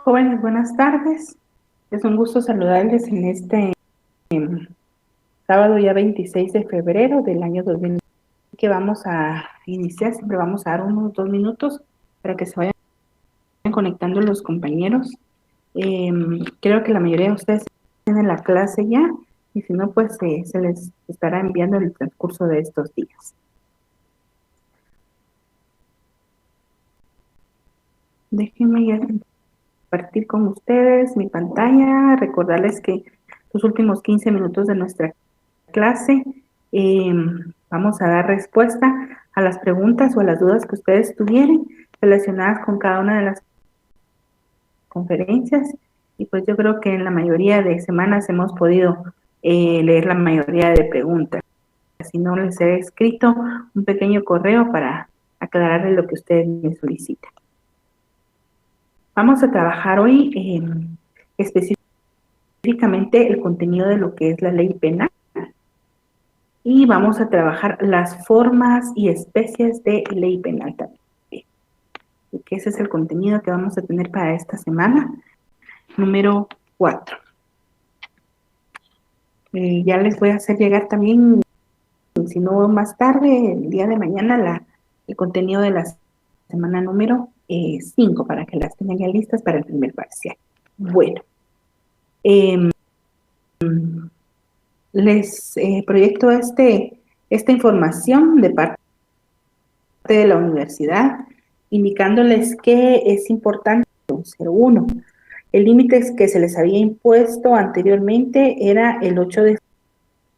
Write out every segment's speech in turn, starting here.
Jóvenes, buenas tardes. Es un gusto saludarles en este sábado ya 26 de febrero del año 2020 que vamos a iniciar. Siempre vamos a dar unos 2 minutos para que se vayan conectando los compañeros. Creo que la mayoría de ustedes tienen la clase ya y si no, pues se les estará enviando en el transcurso de estos días. Déjenme ya compartir con ustedes mi pantalla, recordarles que los últimos 15 minutos de nuestra clase vamos a dar respuesta a las preguntas o a las dudas que ustedes tuvieran relacionadas con cada una de las conferencias y pues yo creo que en la mayoría de semanas hemos podido leer la mayoría de preguntas. Si no, les he escrito un pequeño correo para aclararles lo que ustedes me solicitan. Vamos a trabajar hoy específicamente el contenido de lo que es la ley penal y vamos a trabajar las formas y especies de ley penal también. Y que ese es el contenido que vamos a tener para esta semana, número 4. Ya les voy a hacer llegar también, si no más tarde, el día de mañana, el contenido de la semana número 5, para que las tengan ya listas para el primer parcial. Bueno, les proyecto esta información de parte de la universidad, indicándoles que es importante, 01, el límite que se les había impuesto anteriormente era el 8 de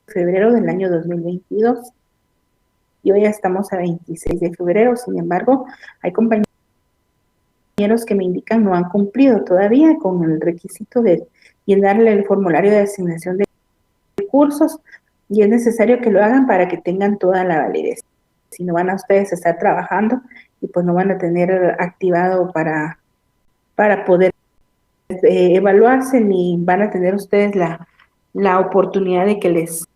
febrero del año 2022 y hoy ya estamos a 26 de febrero, sin embargo, hay compañeros que me indican no han cumplido todavía con el requisito de llenarle el formulario de asignación de cursos y es necesario que lo hagan para que tengan toda la validez. Si no van a ustedes a estar trabajando y pues no van a tener activado para poder evaluarse ni van a tener ustedes la oportunidad de que les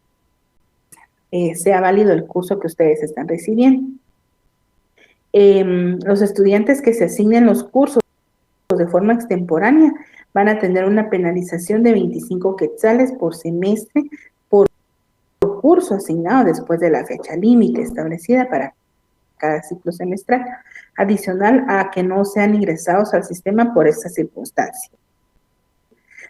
sea válido el curso que ustedes están recibiendo. Los estudiantes que se asignen los cursos de forma extemporánea van a tener una penalización de 25 quetzales por semestre por curso asignado después de la fecha límite establecida para cada ciclo semestral, adicional a que no sean ingresados al sistema por esta circunstancia.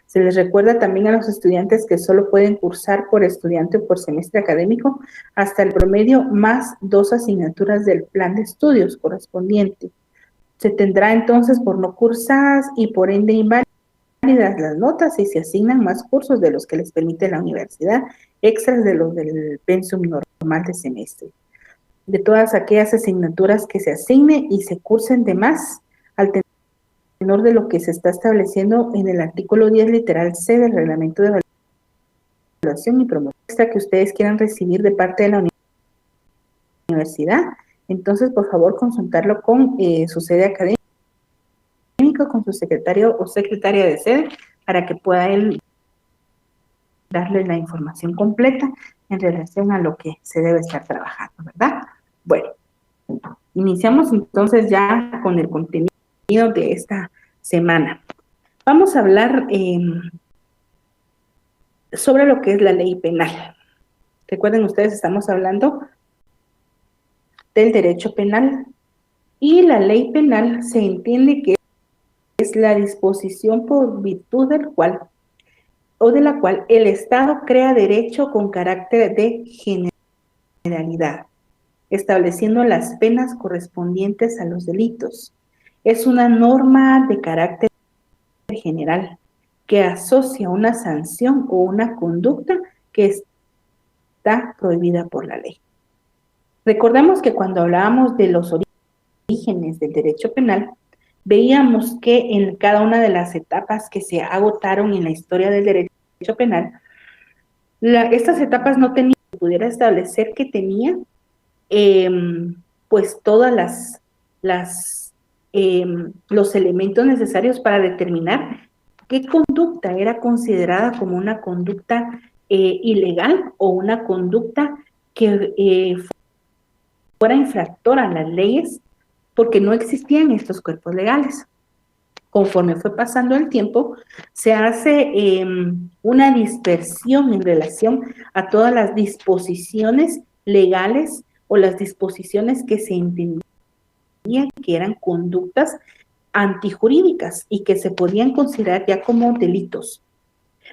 Se les recuerda también a los estudiantes que solo pueden cursar por estudiante o por semestre académico hasta el promedio más 2 asignaturas del plan de estudios correspondiente. Se tendrá entonces por no cursadas y por ende inválidas las notas si se asignan más cursos de los que les permite la universidad, extras de los del pensum normal de semestre. De todas aquellas asignaturas que se asignen y se cursen de más, al tenor de lo que se está estableciendo en el artículo 10 literal C del reglamento de evaluación y promoción extra que ustedes quieran recibir de parte de la universidad, entonces por favor consultarlo con su sede académica, con su secretario o secretaria de sede, para que pueda él darle la información completa en relación a lo que se debe estar trabajando, ¿verdad? Bueno, iniciamos entonces ya con el contenido de esta semana. Vamos a hablar sobre lo que es la ley penal. Recuerden ustedes, estamos hablando del derecho penal y la ley penal se entiende que es la disposición por virtud del cual o de la cual el Estado crea derecho con carácter de generalidad, estableciendo las penas correspondientes a los delitos. Es una norma de carácter general que asocia una sanción o una conducta que está prohibida por la ley. Recordemos que cuando hablábamos de los orígenes del derecho penal, veíamos que en cada una de las etapas que se agotaron en la historia del derecho penal, estas etapas no tenían, pudiera establecer que tenía pues todas los elementos necesarios para determinar qué conducta era considerada como una conducta ilegal o una conducta que fuera infractora a las leyes, porque no existían estos cuerpos legales. conforme fue pasando el tiempo, se hace una dispersión en relación a todas las disposiciones legales o las disposiciones que se entendían que eran conductas antijurídicas y que se podían considerar ya como delitos.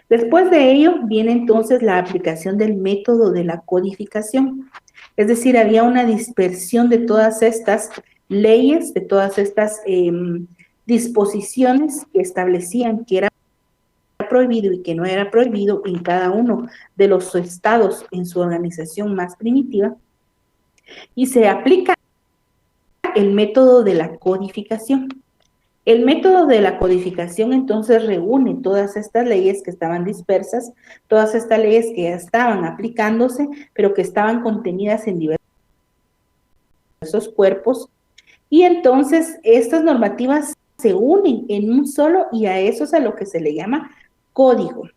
Después de ello viene entonces la aplicación del método de la codificación. Es decir, había una dispersión de todas estas leyes, de todas estas disposiciones que establecían que era prohibido y que no era prohibido en cada uno de los estados en su organización más primitiva, y se aplica el método de la codificación. El método de la codificación entonces reúne todas estas leyes que estaban dispersas, todas estas leyes que ya estaban aplicándose, pero que estaban contenidas en diversos cuerpos, y entonces estas normativas se unen en un solo, y a eso es a lo que se le llama código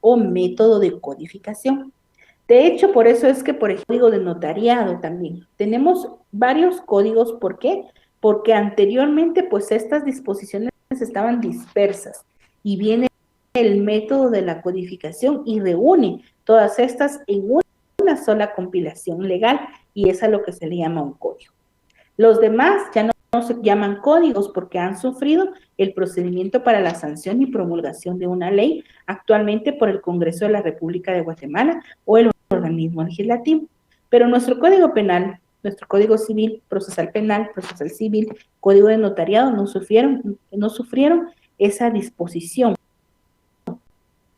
o método de codificación. De hecho, por eso es que por el código de notariado también tenemos varios códigos. ¿Por qué? Porque anteriormente pues estas disposiciones estaban dispersas y viene el método de la codificación y reúne todas estas en una sola compilación legal, y es a lo que se le llama un código. Los demás ya no se llaman códigos porque han sufrido el procedimiento para la sanción y promulgación de una ley actualmente por el Congreso de la República de Guatemala o el organismo legislativo. Pero nuestro Código Penal, nuestro Código Civil, Procesal Penal, Procesal Civil, Código de Notariado no sufrieron esa disposición.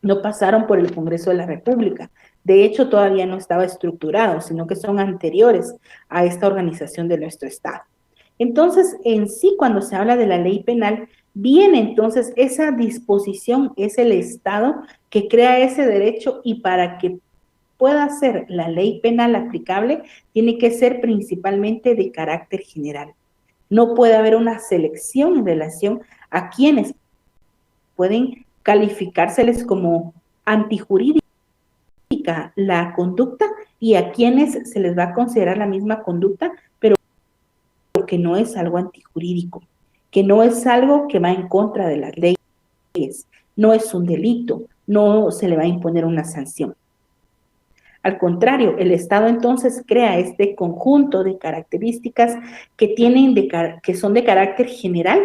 No pasaron por el Congreso de la República. De hecho, todavía no estaba estructurado, sino que son anteriores a esta organización de nuestro Estado. Entonces, en sí, cuando se habla de la ley penal, viene entonces esa disposición, es el Estado que crea ese derecho, y para que pueda ser la ley penal aplicable, tiene que ser principalmente de carácter general. No puede haber una selección en relación a quienes pueden calificárseles como antijurídica la conducta y a quienes se les va a considerar la misma conducta, pero que no es algo antijurídico, que no es algo que va en contra de las leyes, no es un delito, no se le va a imponer una sanción. Al contrario, el Estado entonces crea este conjunto de características que son de carácter general,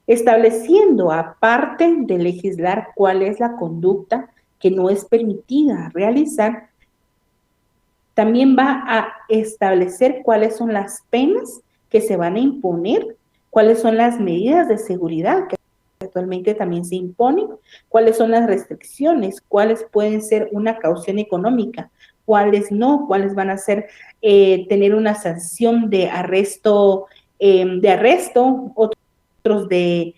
estableciendo, aparte de legislar cuál es la conducta que no es permitida realizar, también va a establecer cuáles son las penas que se van a imponer, cuáles son las medidas de seguridad que actualmente también se imponen, cuáles son las restricciones, cuáles pueden ser una caución económica, cuáles no, cuáles van a ser tener una sanción de arresto, otros de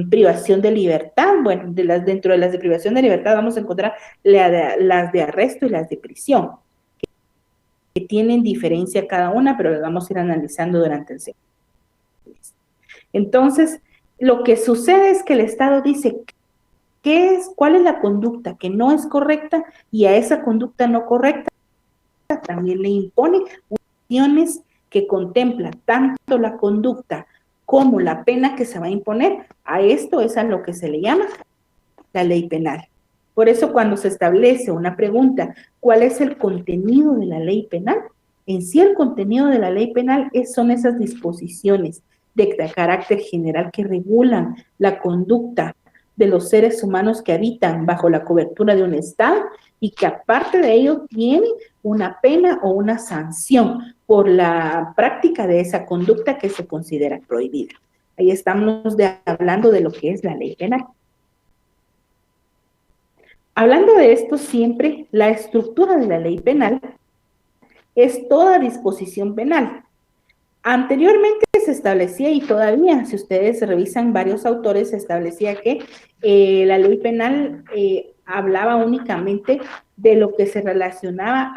privación de libertad. Bueno, dentro de las de privación de libertad vamos a encontrar las de arresto y las de prisión, que tienen diferencia cada una, pero las vamos a ir analizando durante el semestre. Entonces, lo que sucede es que el Estado dice cuál es la conducta que no es correcta, y a esa conducta no correcta también le impone acciones que contemplan tanto la conducta como la pena que se va a imponer. A esto es a lo que se le llama la ley penal. Por eso, cuando se establece una pregunta, ¿cuál es el contenido de la ley penal? En sí, el contenido de la ley penal son esas disposiciones de carácter general que regulan la conducta de los seres humanos que habitan bajo la cobertura de un Estado, y que aparte de ello tiene una pena o una sanción por la práctica de esa conducta que se considera prohibida. Ahí estamos hablando de lo que es la ley penal. Hablando de esto, siempre la estructura de la ley penal es toda disposición penal. Anteriormente se establecía, y todavía, si ustedes revisan varios autores, se establecía que la ley penal hablaba únicamente de lo que se relacionaba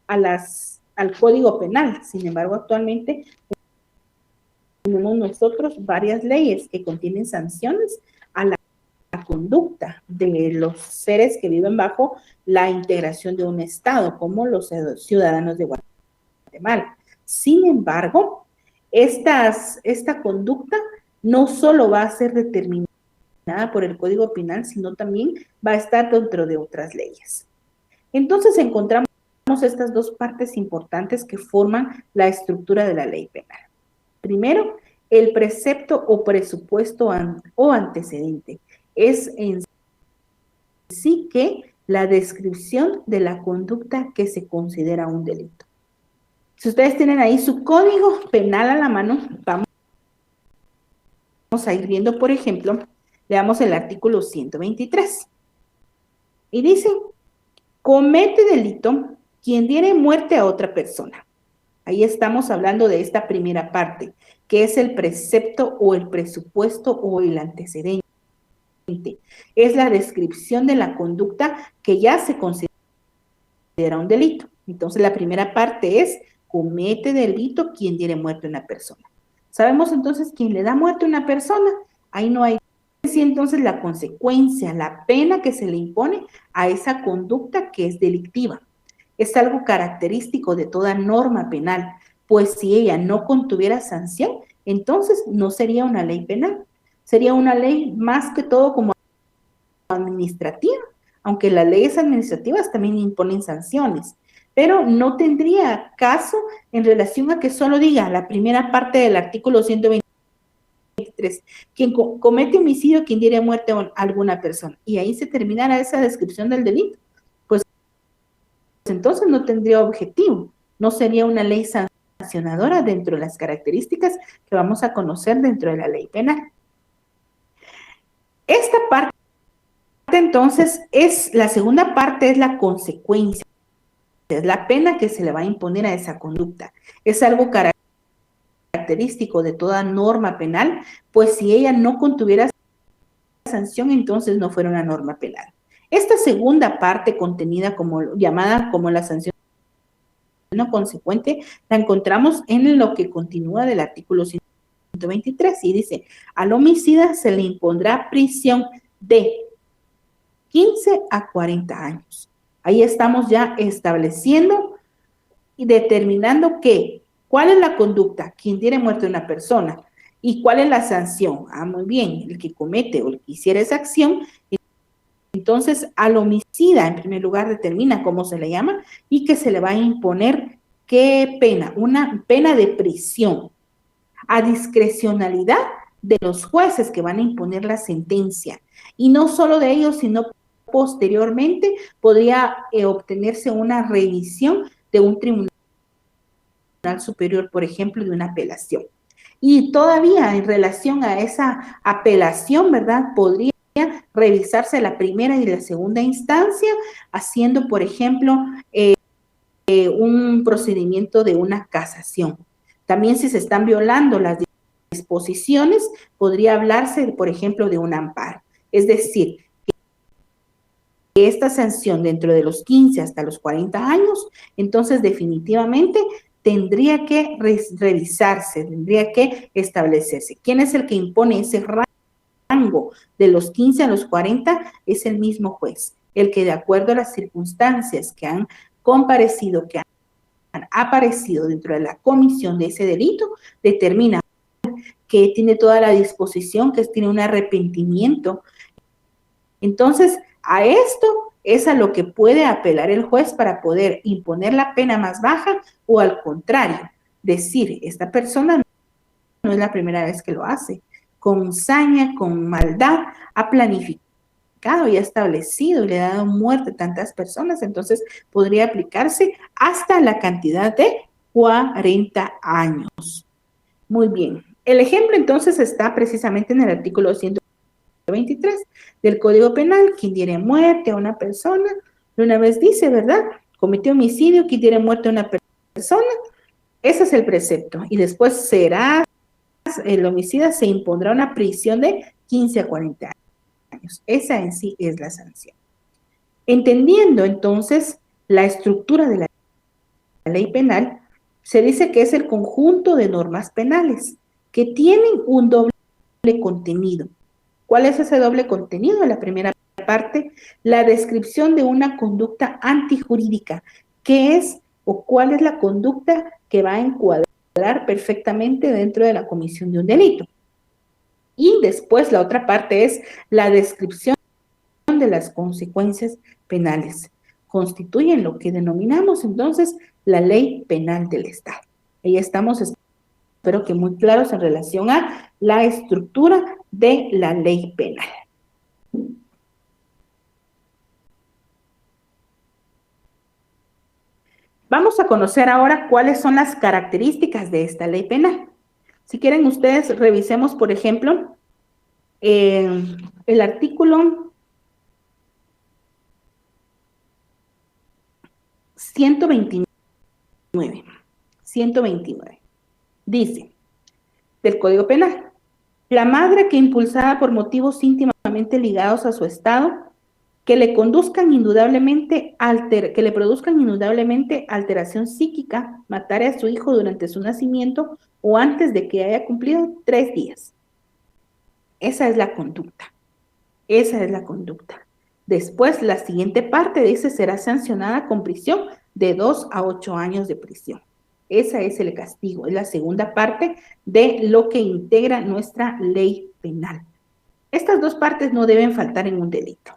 al Código Penal. Sin embargo, actualmente tenemos nosotros varias leyes que contienen sanciones a la conducta de los seres que viven bajo la integración de un Estado, como los ciudadanos de Guatemala. Sin embargo, esta conducta no solo va a ser determinada por el Código Penal, sino también va a estar dentro de otras leyes. Entonces encontramos estas dos partes importantes que forman la estructura de la ley penal. Primero, el precepto o presupuesto o antecedente. Es en sí que la descripción de la conducta que se considera un delito. Si ustedes tienen ahí su código penal a la mano, vamos a ir viendo, por ejemplo, leamos el artículo 123. Y dice, comete delito quien diere muerte a otra persona. Ahí estamos hablando de esta primera parte, que es el precepto o el presupuesto o el antecedente. Es la descripción de la conducta que ya se considera un delito. Entonces, la primera parte es, comete delito quien diere muerte a una persona. Sabemos entonces quién le da muerte a una persona, ahí no hay. Sí, entonces la consecuencia, la pena que se le impone a esa conducta que es delictiva. Es algo característico de toda norma penal, pues si ella no contuviera sanción, entonces no sería una ley penal, sería una ley más que todo como administrativa, aunque las leyes administrativas también imponen sanciones, pero no tendría caso en relación a que solo diga la primera parte del artículo 123, quien comete homicidio, quien diere muerte a alguna persona, y ahí se terminara esa descripción del delito, pues entonces no tendría objetivo, no sería una ley sancionadora dentro de las características que vamos a conocer dentro de la ley penal. Esta parte entonces es, la segunda parte es la consecuencia, es la pena que se le va a imponer a esa conducta. Es algo característico de toda norma penal, pues si ella no contuviera sanción, entonces no fuera una norma penal. Esta segunda parte contenida como llamada como la sanción no consecuente, la encontramos en lo que continúa del artículo 123 y dice, al homicida se le impondrá prisión de 15 a 40 años. Ahí estamos ya estableciendo y determinando que, ¿cuál es la conducta? Quien diere muerte a una persona. ¿Y cuál es la sanción? Ah, muy bien, el que comete o el que hiciera esa acción. Entonces, al homicida, en primer lugar, determina cómo se le llama y que se le va a imponer qué pena, una pena de prisión, a discrecionalidad de los jueces que van a imponer la sentencia. Y no solo de ellos, sino posteriormente podría obtenerse una revisión de un tribunal superior, por ejemplo, de una apelación. Y todavía en relación a esa apelación, ¿verdad? Podría revisarse la primera y la segunda instancia, haciendo, por ejemplo, un procedimiento de una casación. También si se están violando las disposiciones, podría hablarse, por ejemplo, de un amparo. Es decir, que esta sanción dentro de los 15 hasta los 40 años, entonces definitivamente tendría que revisarse, tendría que establecerse. ¿Quién es el que impone ese rango de los 15 a los 40? Es el mismo juez, el que de acuerdo a las circunstancias que han comparecido, que han aparecido dentro de la comisión de ese delito, determina que tiene toda la disposición, que tiene un arrepentimiento. Entonces, a esto es a lo que puede apelar el juez para poder imponer la pena más baja o al contrario, decir, esta persona no es la primera vez que lo hace, con saña, con maldad, ha planificado y ha establecido y le ha dado muerte a tantas personas, entonces podría aplicarse hasta la cantidad de 40 años. Muy bien. El ejemplo entonces está precisamente en el artículo 123 del Código Penal. Quien diere muerte a una persona, una vez dice, ¿verdad? Cometió homicidio, quien diere muerte a una persona, ese es el precepto. Y después será, el homicida se impondrá una prisión de 15 a 40 años. Esa en sí es la sanción. Entendiendo entonces la estructura de la ley penal, se dice que es el conjunto de normas penales que tienen un doble contenido. ¿Cuál es ese doble contenido? En la primera parte, la descripción de una conducta antijurídica. ¿Qué es o cuál es la conducta que va a encuadrar perfectamente dentro de la comisión de un delito? Y después la otra parte es la descripción de las consecuencias penales. Constituyen lo que denominamos entonces la ley penal del Estado. Ahí estamos, espero que muy claros en relación a la estructura de la ley penal. Vamos a conocer ahora cuáles son las características de esta ley penal. Si quieren ustedes, revisemos, por ejemplo, el artículo 129. 129. Dice, del Código Penal, la madre que impulsada por motivos íntimamente ligados a su estado, que le produzcan indudablemente alteración psíquica, matare a su hijo durante su nacimiento o antes de que haya cumplido 3 días. Esa es la conducta. Esa es la conducta. Después, la siguiente parte dice, será sancionada con prisión de 2 a 8 años de prisión. Ese es el castigo, es la segunda parte de lo que integra nuestra ley penal. Estas dos partes no deben faltar en un delito.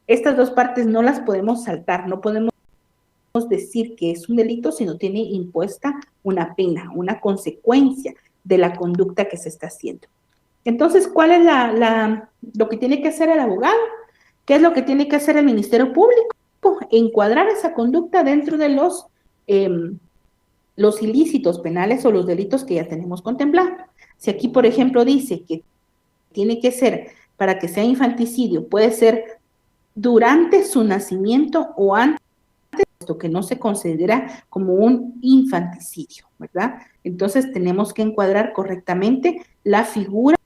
Estas dos partes no las podemos saltar, no podemos decir que es un delito si no tiene impuesta una pena, una consecuencia de la conducta que se está haciendo. Entonces, ¿cuál es lo que tiene que hacer el abogado? ¿Qué es lo que tiene que hacer el Ministerio Público? Encuadrar esa conducta dentro de los ilícitos penales o los delitos que ya tenemos contemplados. Si aquí, por ejemplo, dice que tiene que ser, para que sea infanticidio, puede ser durante su nacimiento o antes, puesto que no se considera como un infanticidio, ¿verdad? Entonces tenemos que encuadrar correctamente la figura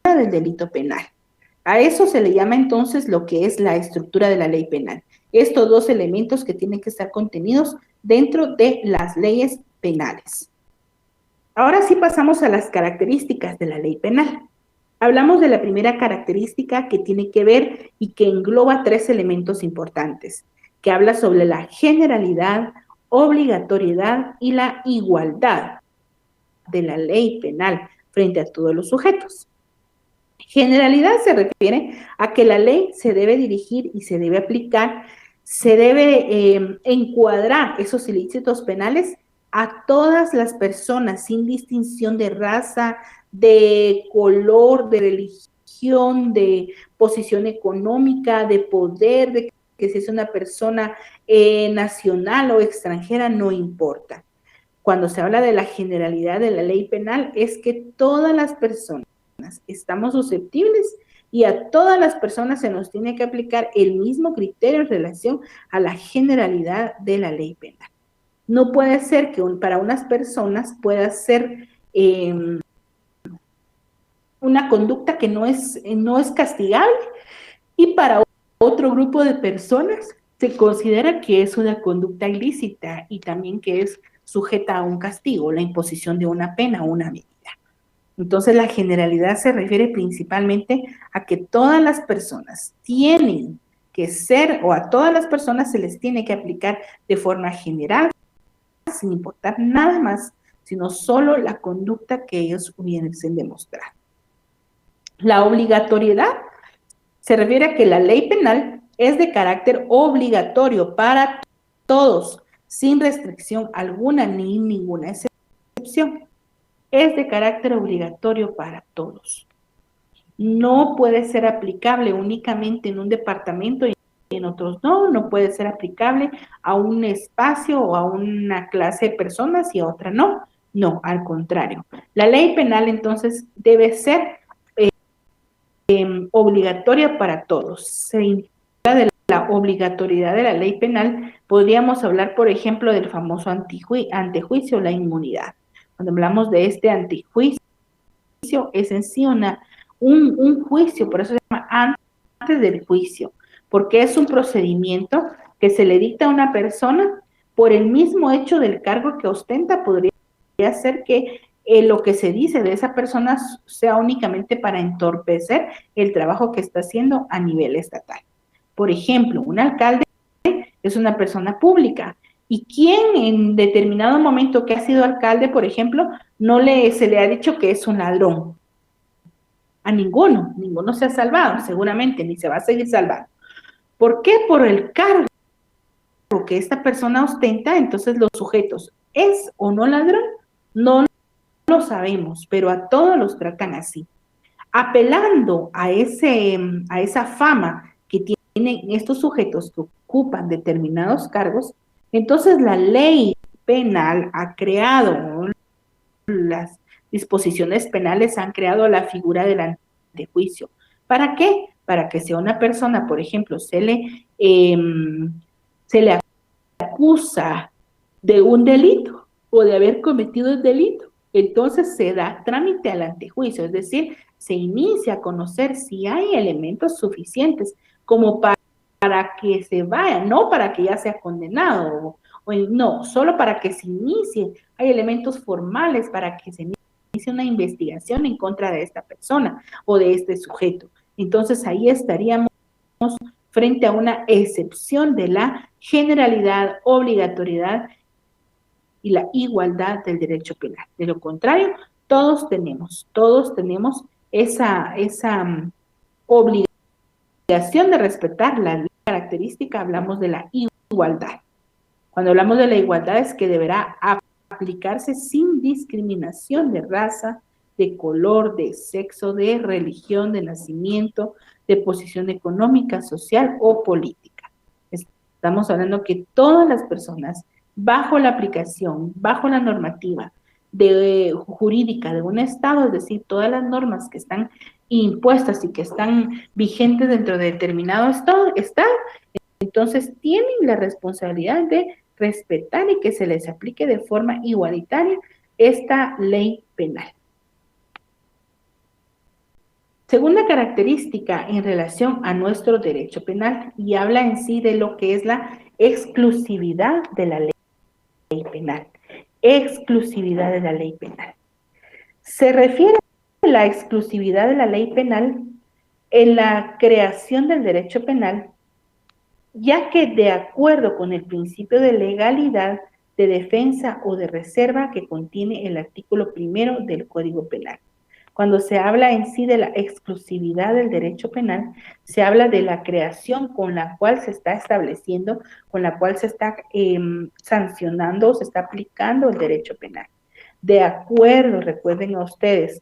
del delito penal. A eso se le llama entonces lo que es la estructura de la ley penal. Estos dos elementos que tienen que estar contenidos dentro de las leyes penales. Ahora sí pasamos a las características de la ley penal. Hablamos de la primera característica que tiene que ver y que engloba 3 elementos importantes, que habla sobre la generalidad, obligatoriedad y la igualdad de la ley penal frente a todos los sujetos. Generalidad se refiere a que la ley se debe dirigir y se debe aplicar, se debe encuadrar esos ilícitos penales a todas las personas sin distinción de raza, de color, de religión, de posición económica, de poder, de que si es una persona nacional o extranjera, no importa. Cuando se habla de la generalidad de la ley penal, es que todas las personas estamos susceptibles y a todas las personas se nos tiene que aplicar el mismo criterio en relación a la generalidad de la ley penal. No puede ser que para unas personas pueda ser una conducta que no es castigable y para otro grupo de personas se considera que es una conducta ilícita y también que es sujeta a un castigo, la imposición de una pena o una medida. Entonces, la generalidad se refiere principalmente a que todas las personas tienen que ser, o a todas las personas se les tiene que aplicar de forma general, sin importar nada más, sino solo la conducta que ellos hubiesen demostrado. La obligatoriedad se refiere a que la ley penal es de carácter obligatorio para todos, sin restricción alguna ni ninguna excepción. Es de carácter obligatorio para todos. No puede ser aplicable únicamente en un departamento y en otros no, no puede ser aplicable a un espacio o a una clase de personas y a otra no. No, al contrario. La ley penal entonces debe ser obligatoria para todos. Se indica de la obligatoriedad de la ley penal, podríamos hablar, por ejemplo, del famoso antejuicio, la inmunidad. Cuando hablamos de este antejuicio, es en sí un juicio, por eso se llama antes del juicio, porque es un procedimiento que se le dicta a una persona por el mismo hecho del cargo que ostenta. Podría ser que lo que se dice de esa persona sea únicamente para entorpecer el trabajo que está haciendo a nivel estatal. Por ejemplo, un alcalde es una persona pública. ¿Y quién en determinado momento que ha sido alcalde, por ejemplo, se le ha dicho que es un ladrón? A ninguno se ha salvado, seguramente, ni se va a seguir salvando. ¿Por qué? Por el cargo que esta persona ostenta. Entonces los sujetos, ¿es o no ladrón? No lo sabemos, pero a todos los tratan así. Apelando a esa fama que tienen estos sujetos que ocupan determinados cargos, entonces la ley penal ha creado, las disposiciones penales han creado la figura del antejuicio. ¿Para qué? Para que si a una persona, por ejemplo, se le acusa de un delito o de haber cometido el delito, entonces se da trámite al antejuicio, es decir, se inicia a conocer si hay elementos suficientes como para que se vaya, no para que ya sea condenado, no, solo para que se inicie, hay elementos formales para que se inicie una investigación en contra de esta persona o de este sujeto. Entonces ahí estaríamos frente a una excepción de la generalidad, obligatoriedad y la igualdad del derecho penal. De lo contrario, todos tenemos esa obligación de respetar la característica. Hablamos de la igualdad. Cuando hablamos de la igualdad es que deberá aplicarse sin discriminación de raza, de color, de sexo, de religión, de nacimiento, de posición económica, social o política. Estamos hablando que todas las personas, bajo la aplicación, bajo la normativa jurídica de un Estado, es decir, todas las normas que están impuestas y que están vigentes dentro de determinado Estado, entonces tienen la responsabilidad de respetar y que se les aplique de forma igualitaria esta ley penal. Segunda característica en relación a nuestro derecho penal, y habla en sí de lo que es la exclusividad de la ley penal. Exclusividad de la ley penal. Se refiere a la exclusividad de la ley penal en la creación del derecho penal, ya que de acuerdo con el principio de legalidad, de defensa o de reserva que contiene el artículo 1 del Código Penal. Cuando se habla en sí de la exclusividad del derecho penal, se habla de la creación con la cual se está estableciendo, con la cual se está sancionando, se está aplicando el derecho penal. De acuerdo, recuerden a ustedes,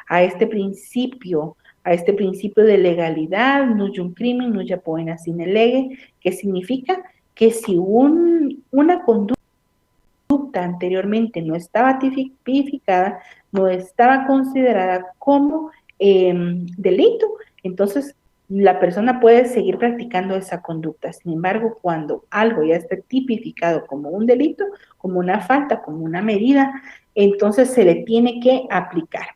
a este principio de legalidad, nullum crimen, nulla poena sine lege, que significa que si una conducta anteriormente no estaba tipificada, no estaba considerada como delito, entonces la persona puede seguir practicando esa conducta. Sin embargo, cuando algo ya está tipificado como un delito, como una falta, como una medida, entonces se le tiene que aplicar.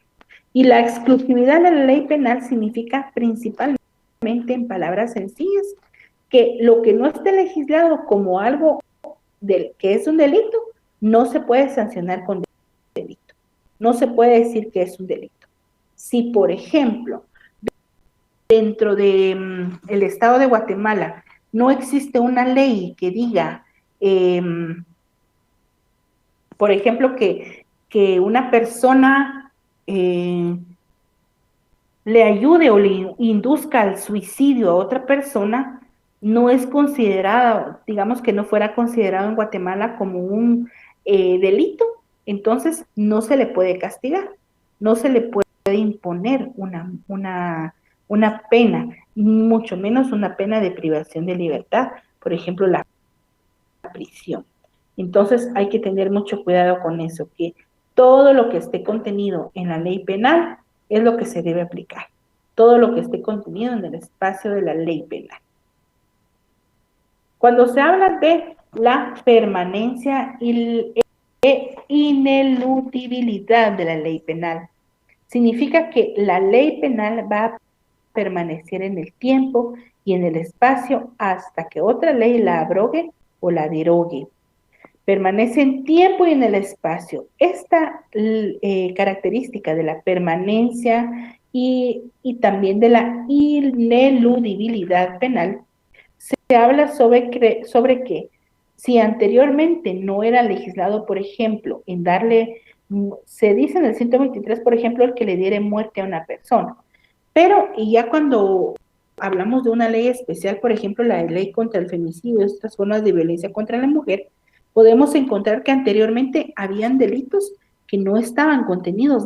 Y la exclusividad de la ley penal significa principalmente, en palabras sencillas, que lo que no esté legislado como algo que es un delito, no se puede sancionar con delito. No se puede decir que es un delito. Si, por ejemplo, dentro del Estado de Guatemala no existe una ley que diga, por ejemplo, que una persona le ayude o le induzca al suicidio a otra persona, no es considerada, digamos que no fuera considerado en Guatemala como un delito, entonces no se le puede castigar, no se le puede imponer una pena, mucho menos una pena de privación de libertad, por ejemplo, la prisión. Entonces hay que tener mucho cuidado con eso, que todo lo que esté contenido en la ley penal es lo que se debe aplicar. Todo lo que esté contenido en el espacio de la ley penal. Cuando se habla de la permanencia e ineludibilidad de la ley penal, significa que la ley penal va a permanecer en el tiempo y en el espacio hasta que otra ley la abrogue o la derogue. Permanece en tiempo y en el espacio. Esta característica de la permanencia y también de la ineludibilidad penal, se habla sobre que si anteriormente no era legislado, por ejemplo, se dice en el 123, por ejemplo, el que le diere muerte a una persona. Pero y ya cuando hablamos de una ley especial, por ejemplo, la ley contra el femicidio y otras formas de violencia contra la mujer, podemos encontrar que anteriormente habían delitos que no estaban contenidos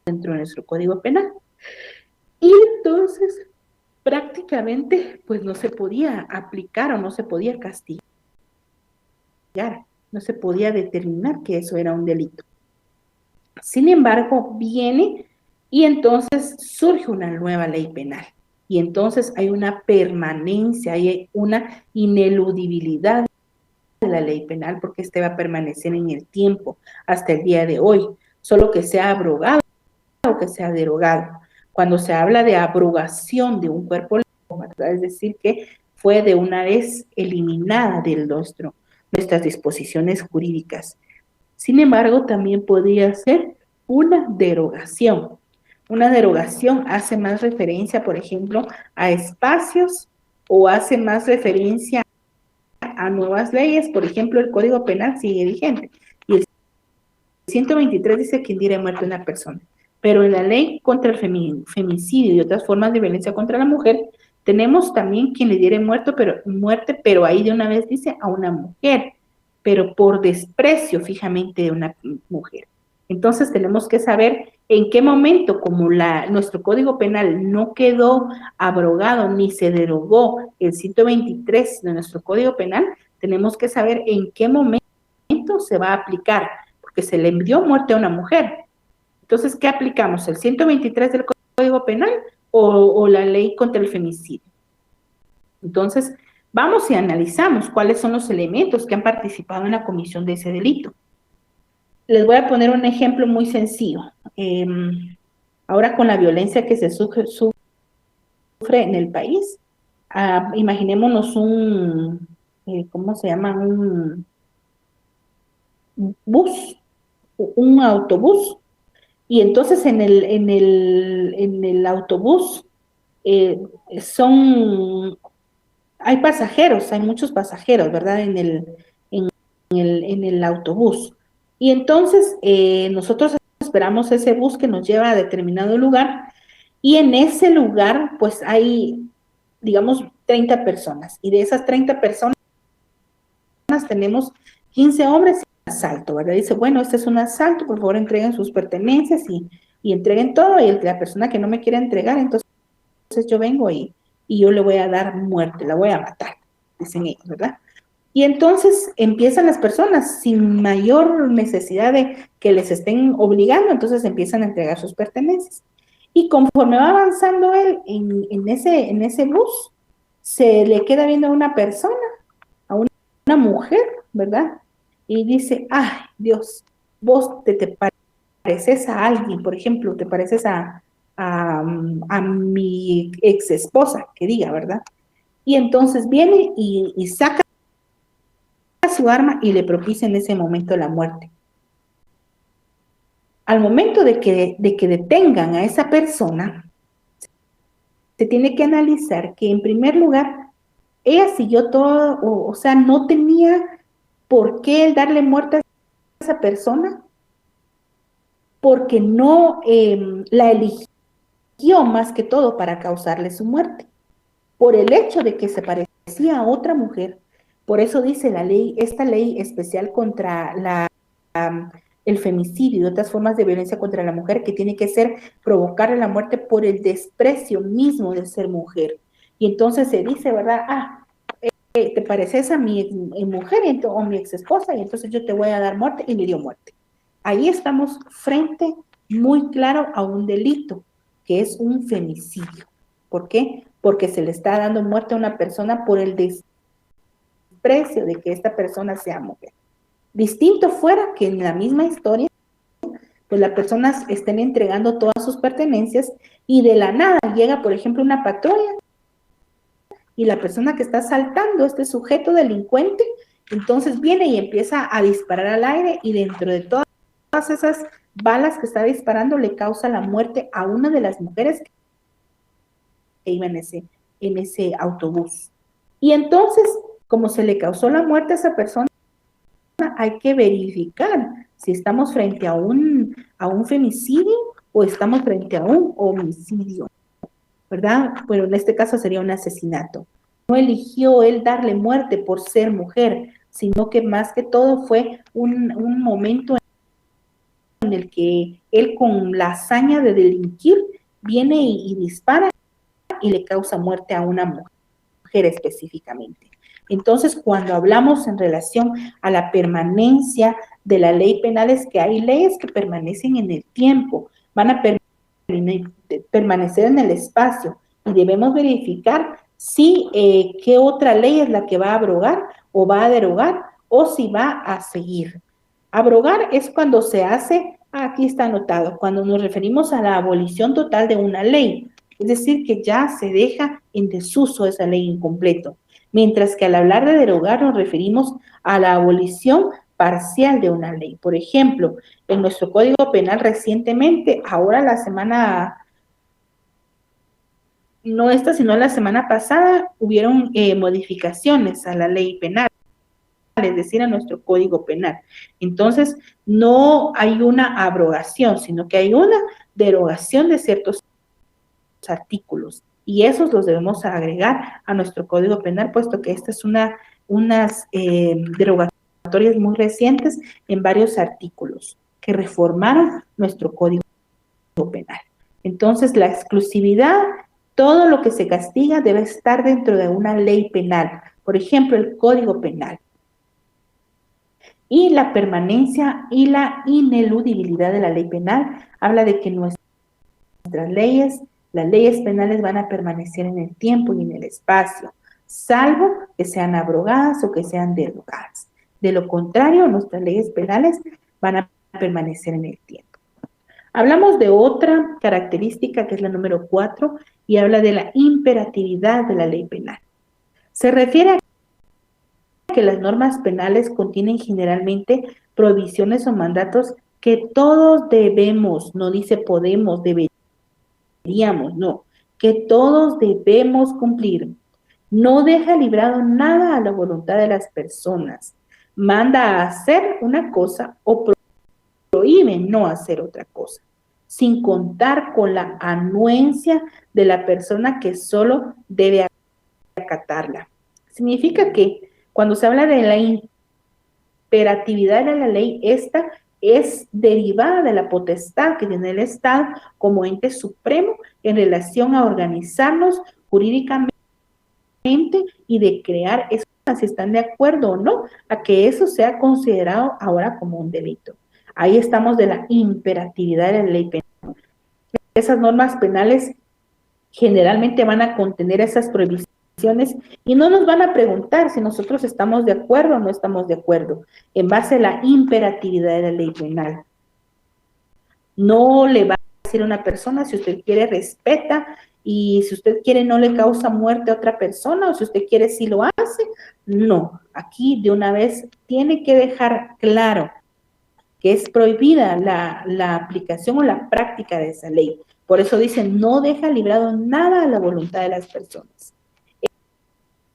dentro de nuestro Código Penal. Y entonces, prácticamente, pues no se podía aplicar o no se podía castigar, no se podía determinar que eso era un delito. Sin embargo, viene y entonces surge una nueva ley penal. Y entonces hay una permanencia, hay una ineludibilidad de la ley penal porque este va a permanecer en el tiempo hasta el día de hoy, solo que sea abrogado o que sea derogado. Cuando se habla de abrogación de un cuerpo legal, es decir, que fue de una vez eliminada de nuestras disposiciones jurídicas. Sin embargo, también podría ser una derogación. Una derogación hace más referencia, por ejemplo, a espacios o hace más referencia a nuevas leyes. Por ejemplo, el Código Penal sigue vigente y el 123 dice que diera muerte a una persona. Pero en la ley contra el femicidio y otras formas de violencia contra la mujer, tenemos también quien le diere muerte, pero ahí de una vez dice a una mujer, pero por desprecio fijamente de una mujer. Entonces tenemos que saber en qué momento, como nuestro Código Penal no quedó abrogado ni se derogó el 123 de nuestro Código Penal, tenemos que saber en qué momento se va a aplicar, porque se le dio muerte a una mujer. Entonces, ¿qué aplicamos? ¿El 123 del Código Penal o la ley contra el femicidio? Entonces, vamos y analizamos cuáles son los elementos que han participado en la comisión de ese delito. Les voy a poner un ejemplo muy sencillo. Ahora con la violencia que se sufre en el país, imaginémonos ¿cómo se llama? Un bus, un autobús. Y entonces en el autobús hay pasajeros, hay muchos pasajeros, ¿verdad? En el autobús. Y entonces nosotros esperamos ese bus que nos lleva a determinado lugar y en ese lugar pues hay, digamos, 30 personas. Y de esas 30 personas tenemos 15 hombres y un asalto, ¿verdad? Dice, bueno, este es un asalto, por favor entreguen sus pertenencias y entreguen todo. Y la persona que no me quiera entregar, entonces yo vengo y yo le voy a dar muerte, la voy a matar, dicen ellos, ¿verdad? Y entonces empiezan las personas sin mayor necesidad de que les estén obligando, entonces empiezan a entregar sus pertenencias. Y conforme va avanzando él en ese bus, se le queda viendo a una persona, a una mujer, ¿verdad? Y dice, ay, Dios, vos te pareces a alguien, por ejemplo, te pareces a mi ex esposa, que diga, ¿verdad? Y entonces viene y saca su arma y le propicia en ese momento la muerte. Al momento de que detengan a esa persona, se tiene que analizar que en primer lugar, ella siguió todo, o sea, no tenía por qué el darle muerte a esa persona, porque no la eligió más que todo para causarle su muerte. Por el hecho de que se parecía a otra mujer, por eso dice la ley, esta ley especial contra el femicidio y otras formas de violencia contra la mujer, que tiene que ser provocarle la muerte por el desprecio mismo de ser mujer. Y entonces se dice, ¿verdad? Te pareces a mi mujer o mi ex esposa y entonces yo te voy a dar muerte y le dio muerte. Ahí estamos frente muy claro a un delito, que es un femicidio. ¿Por qué? Porque se le está dando muerte a una persona por el desprecio de que esta persona sea mujer. Distinto fuera que en la misma historia, pues las personas estén entregando todas sus pertenencias y de la nada llega, por ejemplo, una patrulla y la persona que está asaltando, este sujeto delincuente, entonces viene y empieza a disparar al aire y dentro de todas esas balas que está disparando le causa la muerte a una de las mujeres que iba en ese autobús. Y entonces, como se le causó la muerte a esa persona, hay que verificar si estamos frente a un femicidio o estamos frente a un homicidio. ¿verdad? Bueno, en este caso sería un asesinato. No eligió él darle muerte por ser mujer, sino que más que todo fue un momento en el que él con la hazaña de delinquir viene y dispara y le causa muerte a una mujer específicamente. Entonces, cuando hablamos en relación a la permanencia de la ley penal, es que hay leyes que permanecen en el tiempo, van a permanecer en el espacio y debemos verificar si qué otra ley es la que va a abrogar o va a derogar o si va a seguir. Abrogar es cuando se hace, aquí está anotado, cuando nos referimos a la abolición total de una ley, es decir, que ya se deja en desuso esa ley incompleto. Mientras que al hablar de derogar nos referimos a la abolición parcial de una ley. Por ejemplo, en nuestro Código Penal recientemente, ahora la semana, no esta, sino la semana pasada, hubieron modificaciones a la ley penal, es decir, a nuestro Código Penal. Entonces, no hay una abrogación, sino que hay una derogación de ciertos artículos y esos los debemos agregar a nuestro Código Penal, puesto que esta es unas derogatorias muy recientes en varios artículos que reformaron nuestro Código Penal. Entonces, la exclusividad, todo lo que se castiga debe estar dentro de una ley penal, por ejemplo, el Código Penal. Y la permanencia y la ineludibilidad de la ley penal habla de que nuestras leyes, las leyes penales van a permanecer en el tiempo y en el espacio, salvo que sean abrogadas o que sean derogadas. De lo contrario, nuestras leyes penales van a permanecer en el tiempo. Hablamos de otra característica que es la número 4 y habla de la imperatividad de la ley penal. Se refiere a que las normas penales contienen generalmente prohibiciones o mandatos que todos debemos, no dice podemos, deberíamos, no, que todos debemos cumplir. No deja librado nada a la voluntad de las personas. Manda a hacer una cosa o prohíbe no hacer otra cosa, sin contar con la anuencia de la persona que solo debe acatarla. Significa que cuando se habla de la imperatividad de la ley, esta es derivada de la potestad que tiene el Estado como ente supremo en relación a organizarnos jurídicamente y de crear eso, si están de acuerdo o no, a que eso sea considerado ahora como un delito. Ahí estamos de la imperatividad de la ley penal. Esas normas penales generalmente van a contener esas prohibiciones y no nos van a preguntar si nosotros estamos de acuerdo o no estamos de acuerdo, en base a la imperatividad de la ley penal. No le va a decir a una persona, si usted quiere respeta, y si usted quiere no le causa muerte a otra persona, o si usted quiere sí lo hace. No, aquí de una vez tiene que dejar claro que es prohibida la aplicación o la práctica de esa ley. Por eso dicen, no deja librado nada a la voluntad de las personas.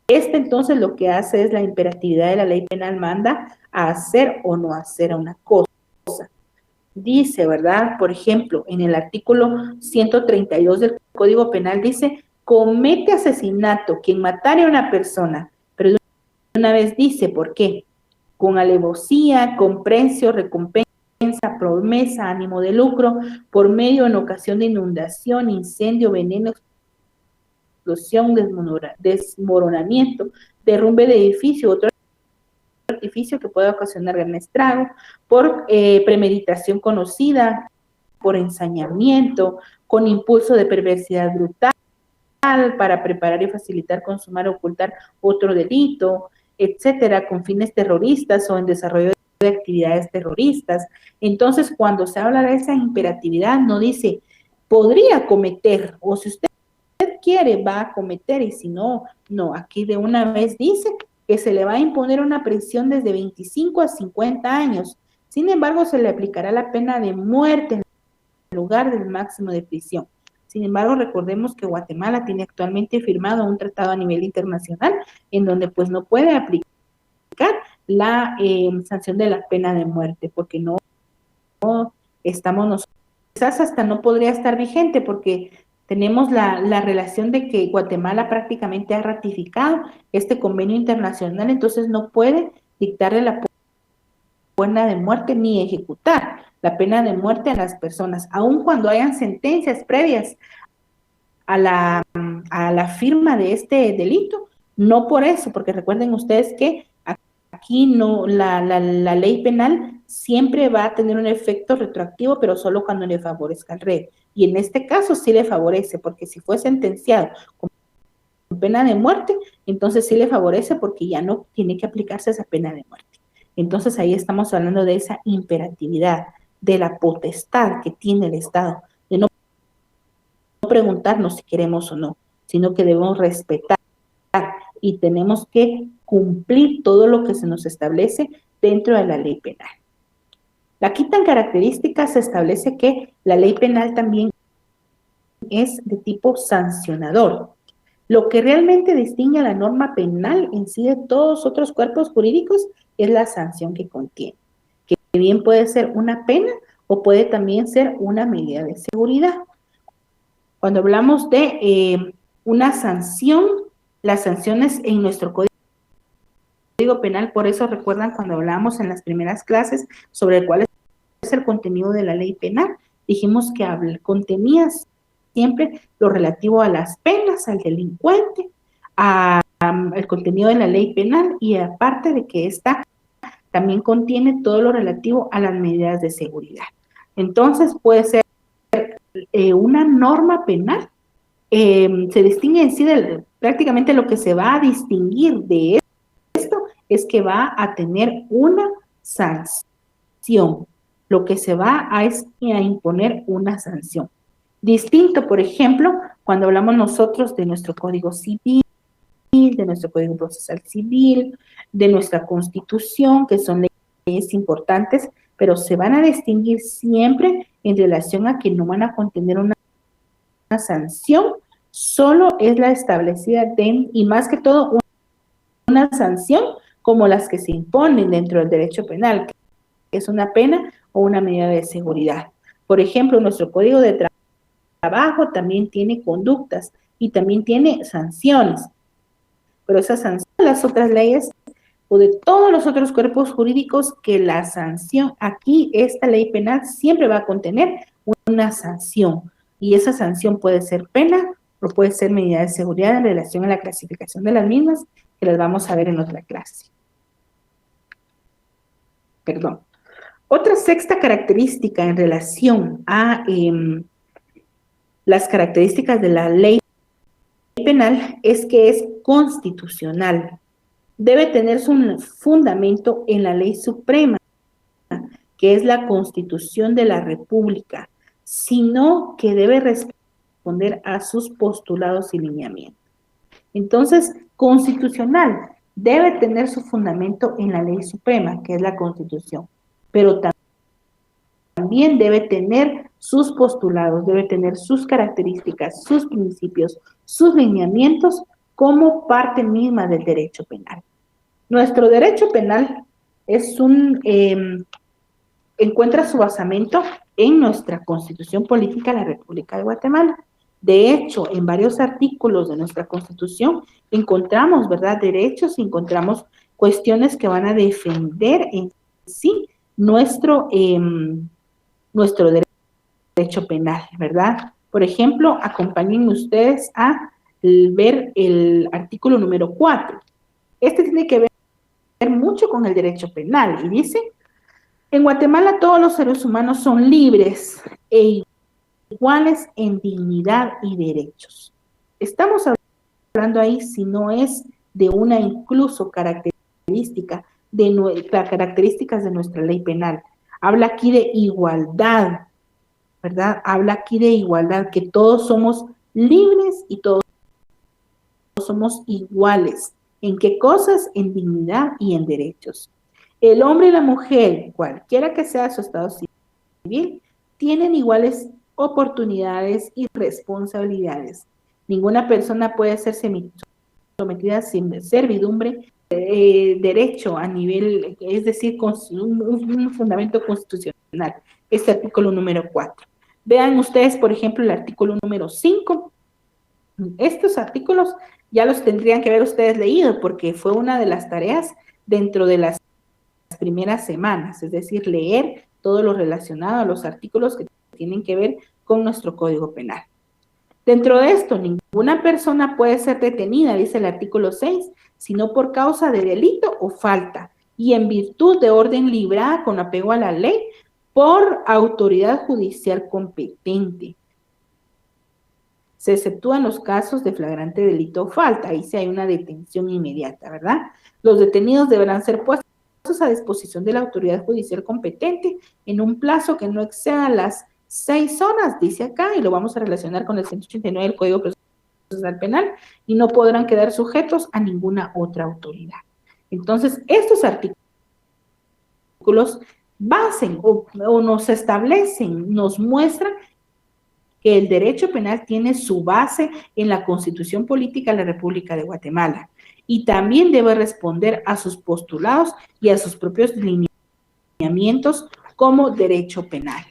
Entonces lo que hace es la imperatividad de la ley penal, manda a hacer o no hacer una cosa. Dice, ¿verdad? Por ejemplo, en el artículo 132 del Código Penal dice, comete asesinato quien matare a una persona, pero de una vez dice, ¿por qué? Con alevosía, con precio, recompensa, promesa, ánimo de lucro, por medio en ocasión de inundación, incendio, veneno, explosión, desmoronamiento, derrumbe de edificio, otro artificio que pueda ocasionar gran estrago, por premeditación conocida, por ensañamiento, con impulso de perversidad brutal, para preparar y facilitar, consumar o ocultar otro delito, etcétera, con fines terroristas o en desarrollo de actividades terroristas. Entonces, cuando se habla de esa imperatividad, no dice podría cometer, o si usted quiere va a cometer, y si no, no, aquí de una vez dice que se le va a imponer una prisión desde 25 a 50 años. Sin embargo, se le aplicará la pena de muerte en lugar del máximo de prisión. Sin embargo, recordemos que Guatemala tiene actualmente firmado un tratado a nivel internacional en donde pues no puede aplicar la sanción de la pena de muerte, porque no estamos nosotros. Quizás hasta no podría estar vigente porque Tenemos la relación de que Guatemala prácticamente ha ratificado este convenio internacional, entonces no puede dictarle la pena de muerte ni ejecutar la pena de muerte a las personas, aun cuando hayan sentencias previas a la firma de este delito. No por eso, porque recuerden ustedes que aquí no, la ley penal siempre va a tener un efecto retroactivo, pero solo cuando le favorezca al rey. Y en este caso sí le favorece, porque si fue sentenciado con pena de muerte, entonces sí le favorece porque ya no tiene que aplicarse esa pena de muerte. Entonces ahí estamos hablando de esa imperatividad, de la potestad que tiene el Estado, de no preguntarnos si queremos o no, sino que debemos respetar y tenemos que cumplir todo lo que se nos establece dentro de la ley penal. Aquí tan característica se establece que la ley penal también es de tipo sancionador. Lo que realmente distingue a la norma penal en sí de todos otros cuerpos jurídicos es la sanción que contiene, que bien puede ser una pena o puede también ser una medida de seguridad. Cuando hablamos de una sanción, las sanciones en nuestro Código Penal, por eso recuerdan cuando hablábamos en las primeras clases sobre cuál es el contenido de la ley penal, dijimos que contenía siempre lo relativo a las penas, al delincuente, al contenido de la ley penal y aparte de que esta también contiene todo lo relativo a las medidas de seguridad. Entonces puede ser una norma penal, se distingue en sí prácticamente lo que se va a distinguir de esto es que va a tener una sanción, lo que se va a imponer una sanción. Distinto, por ejemplo, cuando hablamos nosotros de nuestro Código Civil, de nuestro Código Procesal Civil, de nuestra Constitución, que son leyes importantes, pero se van a distinguir siempre en relación a que no van a contener una sanción, solo es la establecida y más que todo una sanción como las que se imponen dentro del derecho penal, que es una pena o una medida de seguridad. Por ejemplo, nuestro Código de Trabajo también tiene conductas y también tiene sanciones, pero esas sanciones, las otras leyes o de todos los otros cuerpos jurídicos, que la sanción, aquí esta ley penal siempre va a contener una sanción, y esa sanción puede ser pena o puede ser medida de seguridad en relación a la clasificación de las mismas, que las vamos a ver en otra clase. Perdón. Otra sexta característica en relación a las características de la ley penal es que es constitucional. Debe tener su fundamento en la ley suprema, que es la Constitución de la República, sino que debe responder a sus postulados y lineamientos. Entonces, constitucional debe tener su fundamento en la ley suprema, que es la Constitución, pero también debe tener sus postulados, debe tener sus características, sus principios, sus lineamientos como parte misma del derecho penal. Nuestro derecho penal es encuentra su basamento en nuestra Constitución Política de la República de Guatemala. De hecho, en varios artículos de nuestra Constitución encontramos, ¿verdad?, derechos, encontramos cuestiones que van a defender en sí nuestro derecho penal, ¿verdad? Por ejemplo, acompañen ustedes a ver el artículo número 4. Este tiene que ver mucho con el derecho penal y dice: en Guatemala todos los seres humanos son libres e iguales en dignidad y derechos. Estamos hablando ahí, si no es de una incluso característica de características de nuestra ley penal. Habla aquí de igualdad, ¿verdad? Habla aquí de igualdad, que todos somos libres y todos somos iguales. ¿En qué cosas? En dignidad y en derechos. El hombre y la mujer, cualquiera que sea su estado civil, tienen iguales oportunidades y responsabilidades. Ninguna persona puede ser sometida sin servidumbre, derecho a nivel, es decir, con un fundamento constitucional. Este artículo número 4. Vean ustedes, por ejemplo, el artículo número 5. Estos artículos ya los tendrían que haber ustedes leído porque fue una de las tareas dentro de las primeras semanas, es decir, leer todo lo relacionado a los artículos que tienen que ver con nuestro Código Penal. Dentro de esto, ninguna persona puede ser detenida, dice el artículo 6, sino por causa de delito o falta, y en virtud de orden librada con apego a la ley por autoridad judicial competente. Se exceptúan los casos de flagrante delito o falta, ahí sí hay una detención inmediata, ¿verdad? Los detenidos deberán ser puestos a disposición de la autoridad judicial competente en un plazo que no exceda las 6 horas, dice acá, y lo vamos a relacionar con el 189 del Código Procesal Penal, y no podrán quedar sujetos a ninguna otra autoridad. Entonces, estos artículos basen o nos establecen, nos muestran que el derecho penal tiene su base en la Constitución Política de la República de Guatemala y también debe responder a sus postulados y a sus propios lineamientos como derecho penal.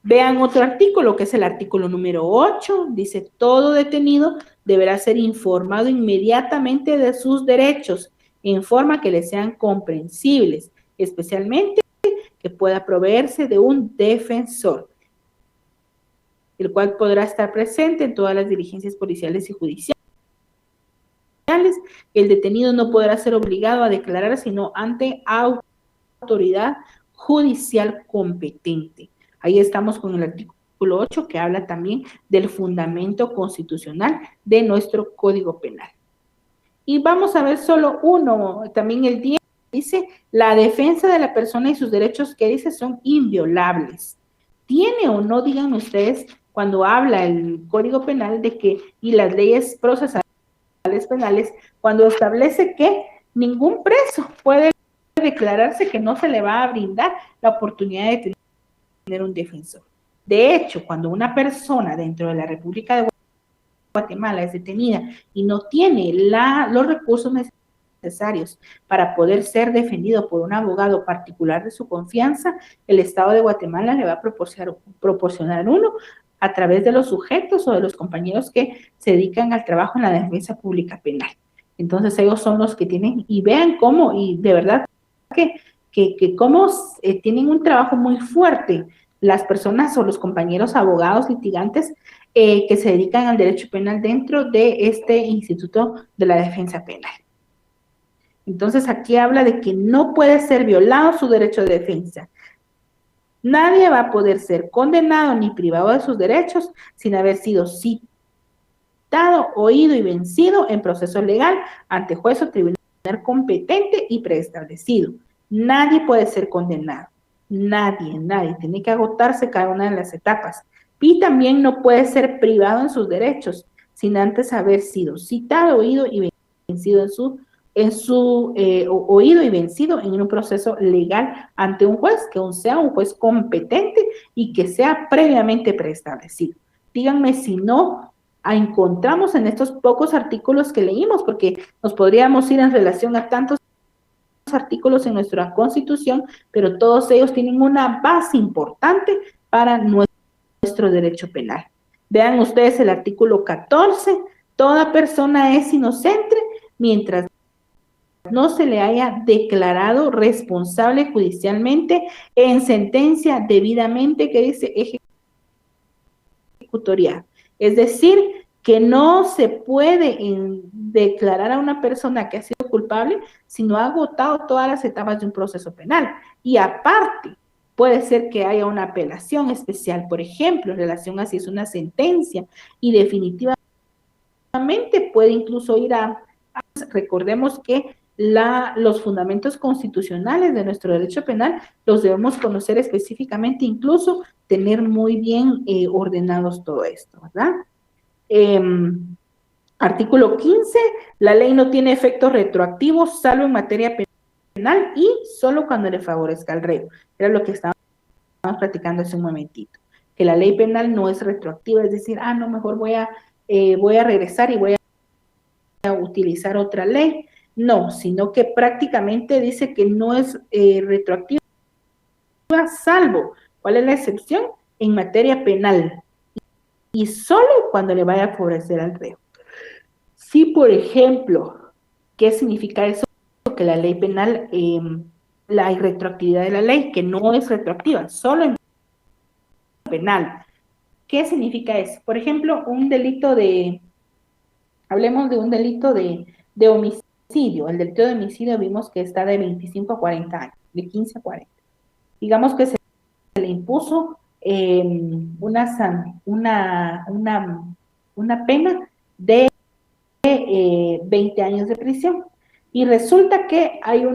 Vean otro artículo, que es el artículo número 8, dice: todo detenido deberá ser informado inmediatamente de sus derechos en forma que le sean comprensibles, especialmente que pueda proveerse de un defensor, el cual podrá estar presente en todas las diligencias policiales y judiciales. El detenido no podrá ser obligado a declarar sino ante autoridad judicial competente. Ahí estamos con el artículo 8, que habla también del fundamento constitucional de nuestro Código Penal. Y vamos a ver solo uno, también el 10, dice: la defensa de la persona y sus derechos, que dice, son inviolables. ¿Tiene o no, díganme ustedes, cuando habla el Código Penal de que, y las leyes procesales penales, cuando establece que ningún preso puede declararse que no se le va a brindar la oportunidad de tener un defensor? De hecho, cuando una persona dentro de la República de Guatemala es detenida y no tiene los recursos necesarios para poder ser defendido por un abogado particular de su confianza, el Estado de Guatemala le va a proporcionar uno a través de los sujetos o de los compañeros que se dedican al trabajo en la defensa pública penal. Entonces ellos son los que tienen, y vean cómo, y de verdad que cómo tienen un trabajo muy fuerte las personas o los compañeros abogados litigantes que se dedican al derecho penal dentro de este Instituto de la Defensa Penal. Entonces aquí habla de que no puede ser violado su derecho de defensa. Nadie va a poder ser condenado ni privado de sus derechos sin haber sido citado, oído y vencido en proceso legal ante juez o tribunal competente y preestablecido. Nadie puede ser condenado. Nadie. Tiene que agotarse cada una de las etapas. Y también no puede ser privado en sus derechos sin antes haber sido citado, oído y vencido oído y vencido en un proceso legal ante un juez, que sea un juez competente y que sea previamente preestablecido. Díganme si no encontramos en estos pocos artículos que leímos, porque nos podríamos ir en relación a tantos artículos en nuestra Constitución, pero todos ellos tienen una base importante para nuestro derecho penal. Vean ustedes el artículo 14, toda persona es inocente mientras no se le haya declarado responsable judicialmente en sentencia debidamente, que dice ejecutoria. Es decir, que no se puede declarar a una persona que ha sido culpable si no ha agotado todas las etapas de un proceso penal. Y aparte, puede ser que haya una apelación especial, por ejemplo, en relación a si es una sentencia, y definitivamente puede incluso ir recordemos que los fundamentos constitucionales de nuestro derecho penal los debemos conocer específicamente, incluso tener muy bien ordenados todo esto, ¿verdad? Artículo 15, la ley no tiene efectos retroactivos salvo en materia penal y solo cuando le favorezca al reo. Era lo que estábamos platicando hace un momentito, que la ley penal no es retroactiva, es decir, no, mejor voy a regresar y voy a utilizar otra ley. No, sino que prácticamente dice que no es retroactiva, salvo, ¿cuál es la excepción? en materia penal y solo cuando le vaya a favorecer al reo. Si, por ejemplo, ¿qué significa eso? Que la ley penal, la irretroactividad de la ley, que no es retroactiva, solo en penal. ¿Qué significa eso? Por ejemplo, hablemos de un delito de homicidio. El delito de homicidio vimos que está de 25 a 40 años, de 15 a 40. Digamos que se le impuso una pena de 20 años de prisión. Y resulta que hay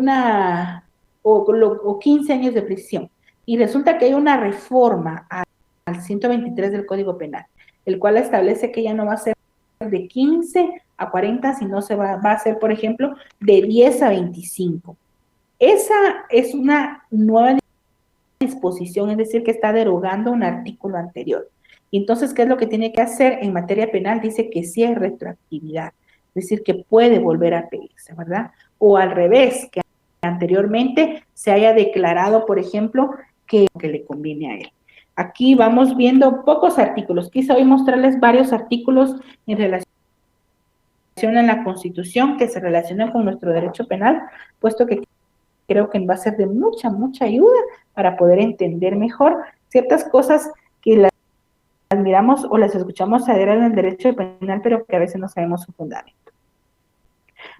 o 15 años de prisión. Y resulta que hay una reforma al 123 del Código Penal, el cual establece que ya no va a ser de 15 a 40, sino va a ser, por ejemplo, de 10 a 25. Esa es una nueva disposición, es decir, que está derogando un artículo anterior. Y entonces, ¿qué es lo que tiene que hacer en materia penal? Dice que sí hay retroactividad, es decir, que puede volver a pedirse, ¿verdad? O al revés, que anteriormente se haya declarado, por ejemplo, que le conviene a él. Aquí vamos viendo pocos artículos. Quise hoy mostrarles varios artículos en relación a la Constitución que se relacionan con nuestro derecho penal, puesto que creo que va a ser de mucha, mucha ayuda para poder entender mejor ciertas cosas que las miramos o las escuchamos a en el derecho penal, pero que a veces no sabemos su fundamento.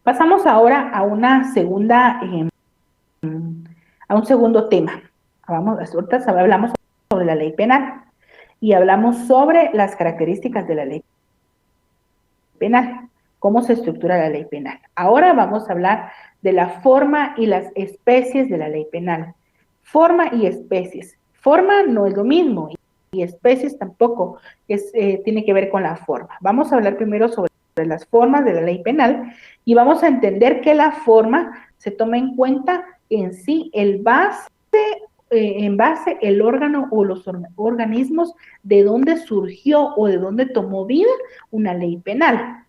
Pasamos ahora a una segunda, a un segundo tema. Ahorita hablamos sobre la ley penal y hablamos sobre las características de la ley penal, cómo se estructura la ley penal. Ahora vamos a hablar de la forma y las especies de la ley penal. Forma y especies. Forma no es lo mismo y especies tampoco tiene que ver con la forma. Vamos a hablar primero sobre las formas de la ley penal y vamos a entender que la forma se toma en cuenta en sí en base el órgano o los organismos de dónde surgió o de dónde tomó vida una ley penal.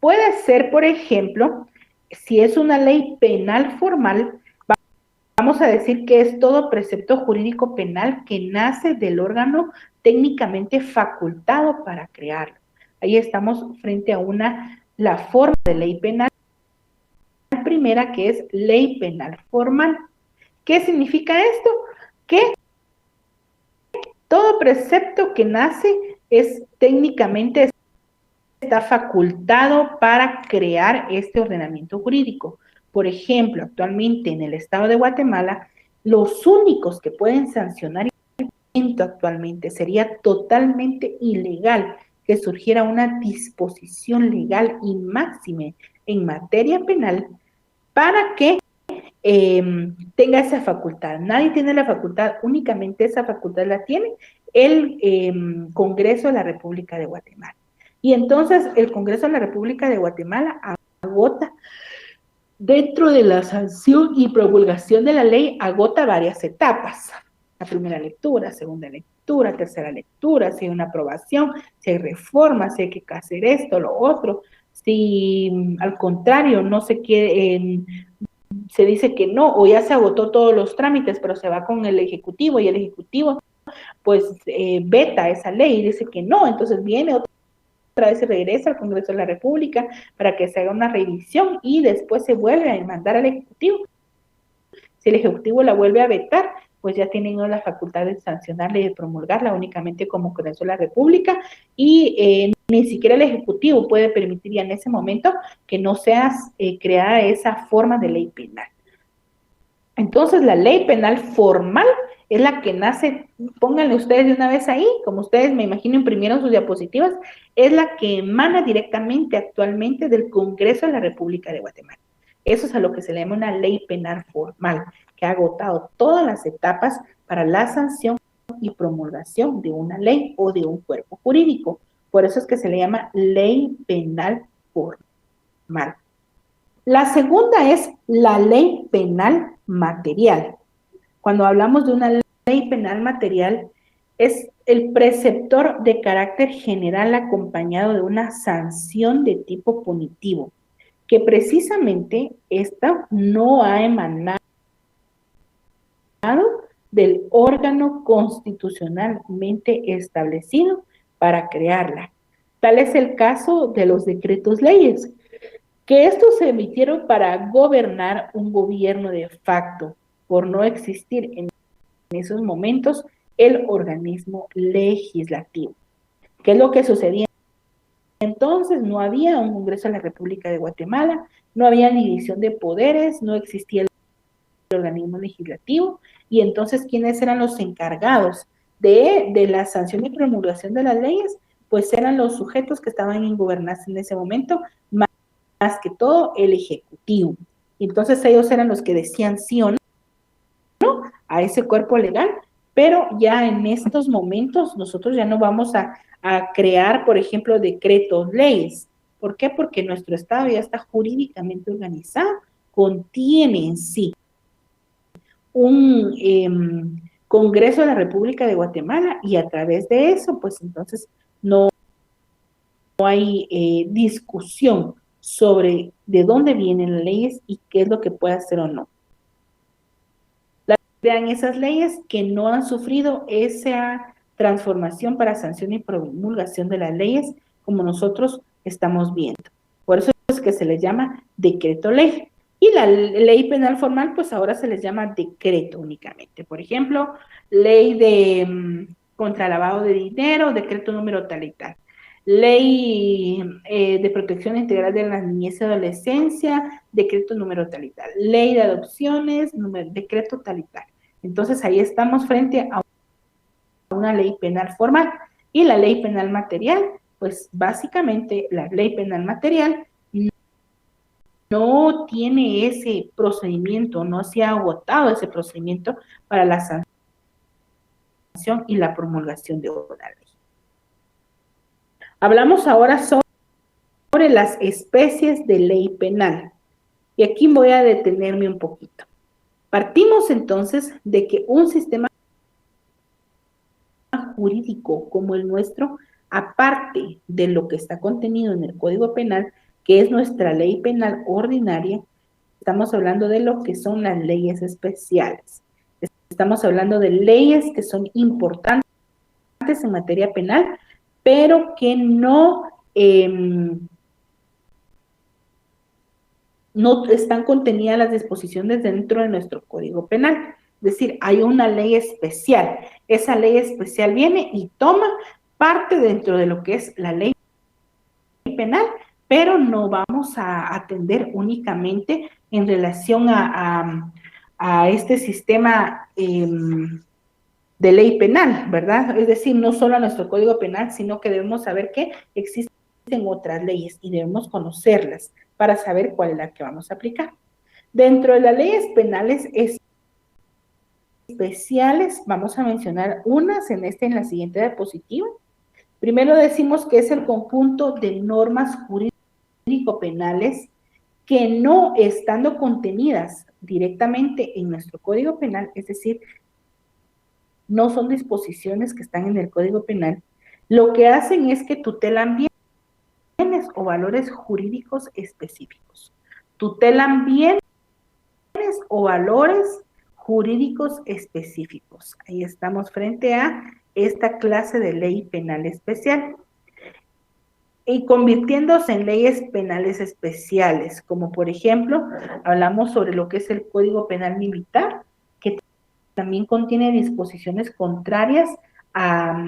Puede ser, por ejemplo, si es una ley penal formal, vamos a decir que es todo precepto jurídico penal que nace del órgano técnicamente facultado para crearlo. Ahí estamos frente a la forma de ley penal primera, que es ley penal formal. ¿Qué significa esto? Que todo precepto que nace es técnicamente está facultado para crear este ordenamiento jurídico. Por ejemplo, actualmente en el estado de Guatemala, los únicos que pueden sancionar actualmente sería totalmente ilegal que surgiera una disposición legal y máxime en materia penal para que tenga esa facultad. Nadie tiene la facultad, únicamente esa facultad la tiene el Congreso de la República de Guatemala. Y entonces el Congreso de la República de Guatemala agota, dentro de la sanción y promulgación de la ley, agota varias etapas. La primera lectura, segunda lectura, tercera lectura, si hay una aprobación, si hay reformas, si hay que hacer esto, lo otro. Si al contrario no se quiere, se dice que no, o ya se agotó todos los trámites, pero se va con el Ejecutivo y el Ejecutivo pues veta esa ley y dice que no, entonces viene otra vez se regresa al Congreso de la República para que se haga una revisión y después se vuelve a mandar al Ejecutivo. Si el Ejecutivo la vuelve a vetar, pues ya tienen la facultad de sancionarla y de promulgarla únicamente como Congreso de la República y ni siquiera el Ejecutivo puede permitir ya en ese momento que no sea creada esa forma de ley penal. Entonces, la ley penal formal es la que nace, pónganle ustedes de una vez ahí, como ustedes me imagino imprimieron sus diapositivas, es la que emana directamente actualmente del Congreso de la República de Guatemala. Eso es a lo que se le llama una ley penal formal, que ha agotado todas las etapas para la sanción y promulgación de una ley o de un cuerpo jurídico. Por eso es que se le llama ley penal formal. La segunda es la ley penal material. Cuando hablamos de una ley penal material, es el preceptor de carácter general acompañado de una sanción de tipo punitivo, que precisamente esta no ha emanado del órgano constitucionalmente establecido para crearla. Tal es el caso de los decretos leyes, que estos se emitieron para gobernar un gobierno de facto, por no existir en esos momentos el organismo legislativo. ¿Qué es lo que sucedía? Entonces no había un Congreso de la República de Guatemala, no había ni división de poderes, no existía el organismo legislativo, y entonces, ¿quiénes eran los encargados de la sanción y promulgación de las leyes? Pues eran los sujetos que estaban en gobernanza en ese momento, más que todo el Ejecutivo. Entonces ellos eran los que decían sí o no a ese cuerpo legal, pero ya en estos momentos nosotros ya no vamos a crear, por ejemplo, decretos, leyes. ¿Por qué? Porque nuestro Estado ya está jurídicamente organizado, contiene en sí un Congreso de la República de Guatemala, y a través de eso, pues entonces no hay discusión sobre de dónde vienen las leyes y qué es lo que puede hacer o no. Vean esas leyes que no han sufrido esa transformación para sanción y promulgación de las leyes como nosotros estamos viendo. Por eso es que se les llama decreto ley. Y la ley penal formal, pues ahora se les llama decreto únicamente. Por ejemplo, ley de contra lavado de dinero, decreto número tal y tal. Ley de protección integral de la niñez y adolescencia, decreto número tal y tal. Ley de adopciones, decreto tal y tal. Entonces ahí estamos frente a una ley penal formal. Y la ley penal material, pues básicamente la ley penal material no tiene ese procedimiento, no se ha agotado ese procedimiento para la sanción y la promulgación de una ley. Hablamos ahora sobre las especies de ley penal. Y aquí voy a detenerme un poquito. Partimos entonces de que un sistema jurídico como el nuestro, aparte de lo que está contenido en el Código Penal, que es nuestra ley penal ordinaria, estamos hablando de lo que son las leyes especiales. Estamos hablando de leyes que son importantes en materia penal, pero que no están contenidas las disposiciones dentro de nuestro Código Penal. Es decir, hay una ley especial. Esa ley especial viene y toma parte dentro de lo que es la ley penal, pero no vamos a atender únicamente en relación a este sistema de ley penal, ¿verdad? Es decir, no solo a nuestro Código Penal, sino que debemos saber que existen otras leyes y debemos conocerlas para saber cuál es la que vamos a aplicar. Dentro de las leyes penales especiales, vamos a mencionar unas en la siguiente diapositiva. Primero decimos que es el conjunto de normas jurídico-penales que no estando contenidas directamente en nuestro Código Penal, es decir, no son disposiciones que están en el Código Penal, lo que hacen es que tutelan bienes o valores jurídicos específicos. Tutelan bienes o valores jurídicos específicos. Ahí estamos frente a esta clase de ley penal especial. Y convirtiéndose en leyes penales especiales, como por ejemplo, hablamos sobre lo que es el Código Penal Militar, que también contiene disposiciones contrarias a,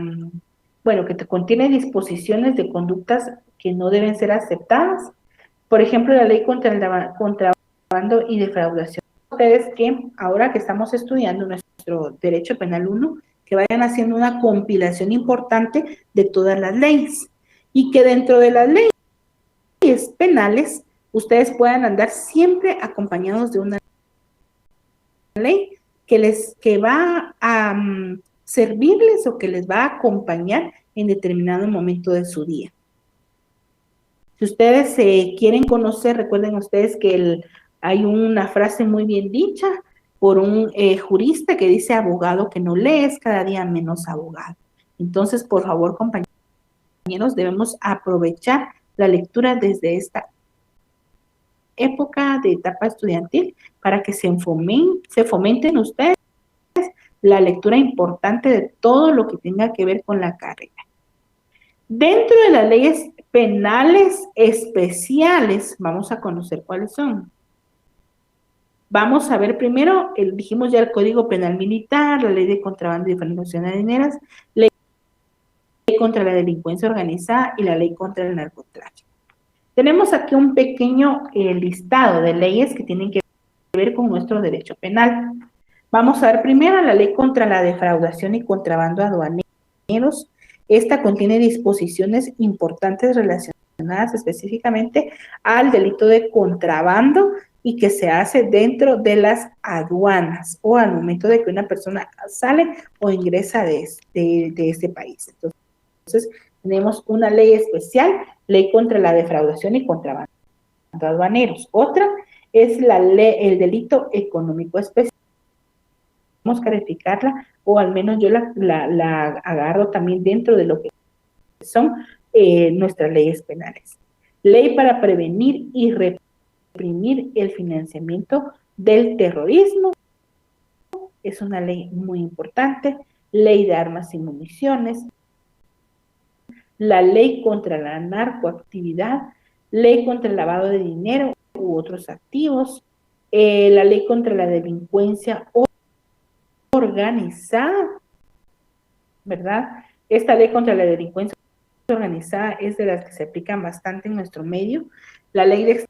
bueno, que contiene disposiciones de conductas que no deben ser aceptadas. Por ejemplo, la ley contra el contrabando y defraudación. Ustedes que ahora que estamos estudiando nuestro Derecho Penal 1, que vayan haciendo una compilación importante de todas las leyes y que dentro de las leyes penales ustedes puedan andar siempre acompañados de una ley que va a servirles o que les va a acompañar en determinado momento de su día. Si ustedes quieren conocer, recuerden ustedes que hay una frase muy bien dicha por un jurista que dice: abogado que no lees, cada día menos abogado. Entonces, por favor, compañeros, debemos aprovechar la lectura desde esta época de etapa estudiantil para que se fomenten ustedes la lectura importante de todo lo que tenga que ver con la carrera. Dentro de las leyes penales especiales, vamos a conocer cuáles son. Vamos a ver primero, dijimos ya el Código Penal Militar, la Ley de Contrabando y Falsificación de Dineras, Ley contra la Delincuencia Organizada y la Ley contra el Narcotráfico. Tenemos aquí un pequeño listado de leyes que tienen que ver con nuestro derecho penal. Vamos a ver primero la Ley contra la Defraudación y Contrabando Aduaneros. Esta contiene disposiciones importantes relacionadas específicamente al delito de contrabando y que se hace dentro de las aduanas o al momento de que una persona sale o ingresa de este país. Entonces, tenemos una ley especial, Ley contra la Defraudación y Contrabando Aduaneros. Otra es el delito económico especial. Vamos a calificarla, o al menos yo la agarro también dentro de lo que son nuestras leyes penales. Ley para prevenir y reprimir el financiamiento del terrorismo. Es una ley muy importante. Ley de armas y municiones. La ley contra la narcoactividad. Ley contra el lavado de dinero u otros activos. La ley contra la delincuencia organizada, ¿verdad? Esta ley contra la delincuencia organizada es de las que se aplican bastante en nuestro medio. La ley de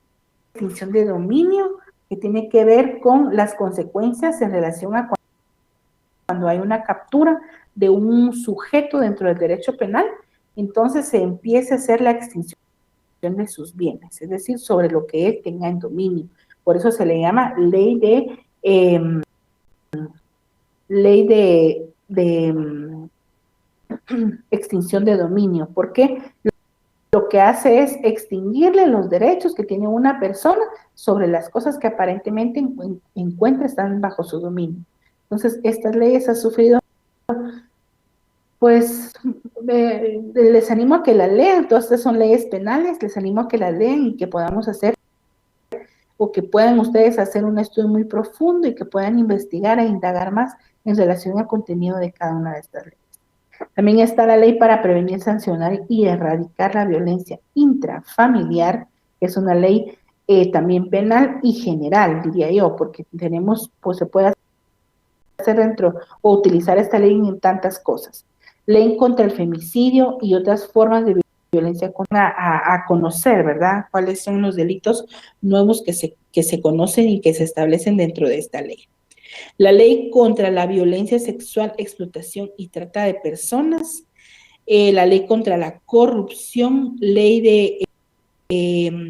extinción de dominio, que tiene que ver con las consecuencias en relación a cuando hay una captura de un sujeto dentro del derecho penal, entonces se empieza a hacer la extinción de sus bienes, es decir, sobre lo que él tenga en dominio. Por eso se le llama ley de extinción de dominio, porque lo que hace es extinguirle los derechos que tiene una persona sobre las cosas que aparentemente encuentra están bajo su dominio. Entonces, estas leyes han sufrido, pues, les animo a que las lean. Todas estas son leyes penales, les animo a que las lean y que podamos hacer, o que puedan ustedes hacer un estudio muy profundo y que puedan investigar e indagar más en relación al contenido de cada una de estas leyes. También está la ley para prevenir, sancionar y erradicar la violencia intrafamiliar, que es una ley también penal y general, diría yo, porque tenemos, pues se puede hacer dentro o utilizar esta ley en tantas cosas. Ley contra el femicidio y otras formas de violencia a conocer, ¿verdad? Cuáles son los delitos nuevos que se conocen y que se establecen dentro de esta ley. La ley contra la violencia sexual, explotación y trata de personas, la ley contra la corrupción, ley de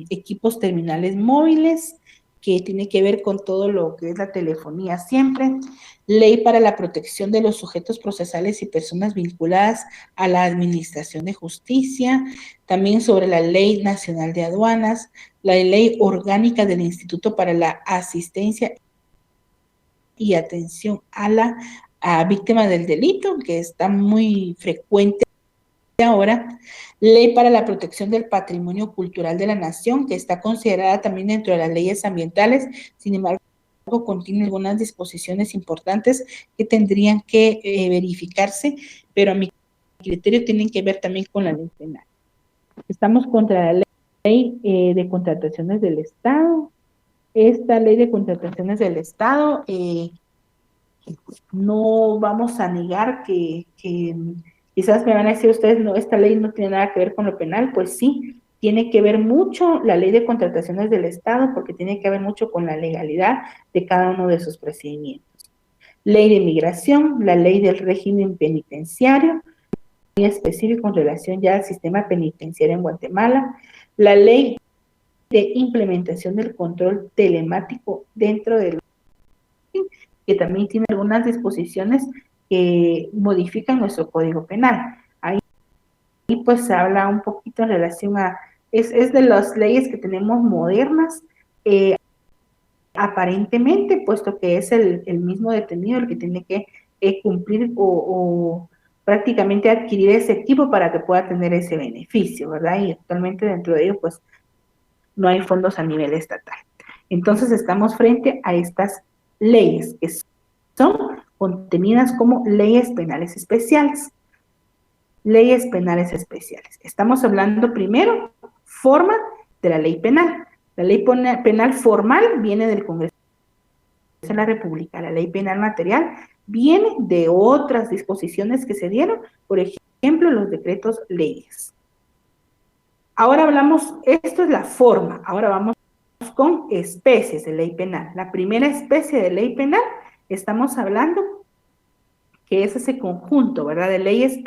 equipos terminales móviles, que tiene que ver con todo lo que es la telefonía siempre, ley para la protección de los sujetos procesales y personas vinculadas a la administración de justicia, también sobre la Ley Nacional de Aduanas, la Ley Orgánica del Instituto para la Asistencia y Atención a víctimas del delito, que está muy frecuente ahora, Ley para la Protección del Patrimonio Cultural de la Nación, que está considerada también dentro de las leyes ambientales, sin embargo, contiene algunas disposiciones importantes que tendrían que verificarse, pero a mi criterio tienen que ver también con la ley penal. Estamos contra la ley de contrataciones del Estado. Esta ley de contrataciones del Estado, no vamos a negar que quizás me van a decir ustedes, no, esta ley no tiene nada que ver con lo penal. Pues sí, tiene que ver mucho la ley de contrataciones del Estado, porque tiene que ver mucho con la legalidad de cada uno de sus procedimientos. Ley de migración, la ley del régimen penitenciario, muy específico en relación ya al sistema penitenciario en Guatemala, la ley de implementación del control telemático dentro del que también tiene algunas disposiciones que modifican nuestro Código Penal. Ahí pues se habla un poquito en relación a, es de las leyes que tenemos modernas, aparentemente, puesto que es el mismo detenido el que tiene que cumplir o prácticamente adquirir ese equipo para que pueda tener ese beneficio, ¿verdad? Y actualmente dentro de ello, pues, no hay fondos a nivel estatal. Entonces, estamos frente a estas leyes que son contenidas como leyes penales especiales. Leyes penales especiales. Estamos hablando primero, forma de la ley penal. La ley penal formal viene del Congreso de la República. La ley penal material viene de otras disposiciones que se dieron, por ejemplo, los decretos leyes. Ahora hablamos, esto es la forma, ahora vamos con especies de ley penal. La primera especie de ley penal, estamos hablando que es ese conjunto, ¿verdad?, de leyes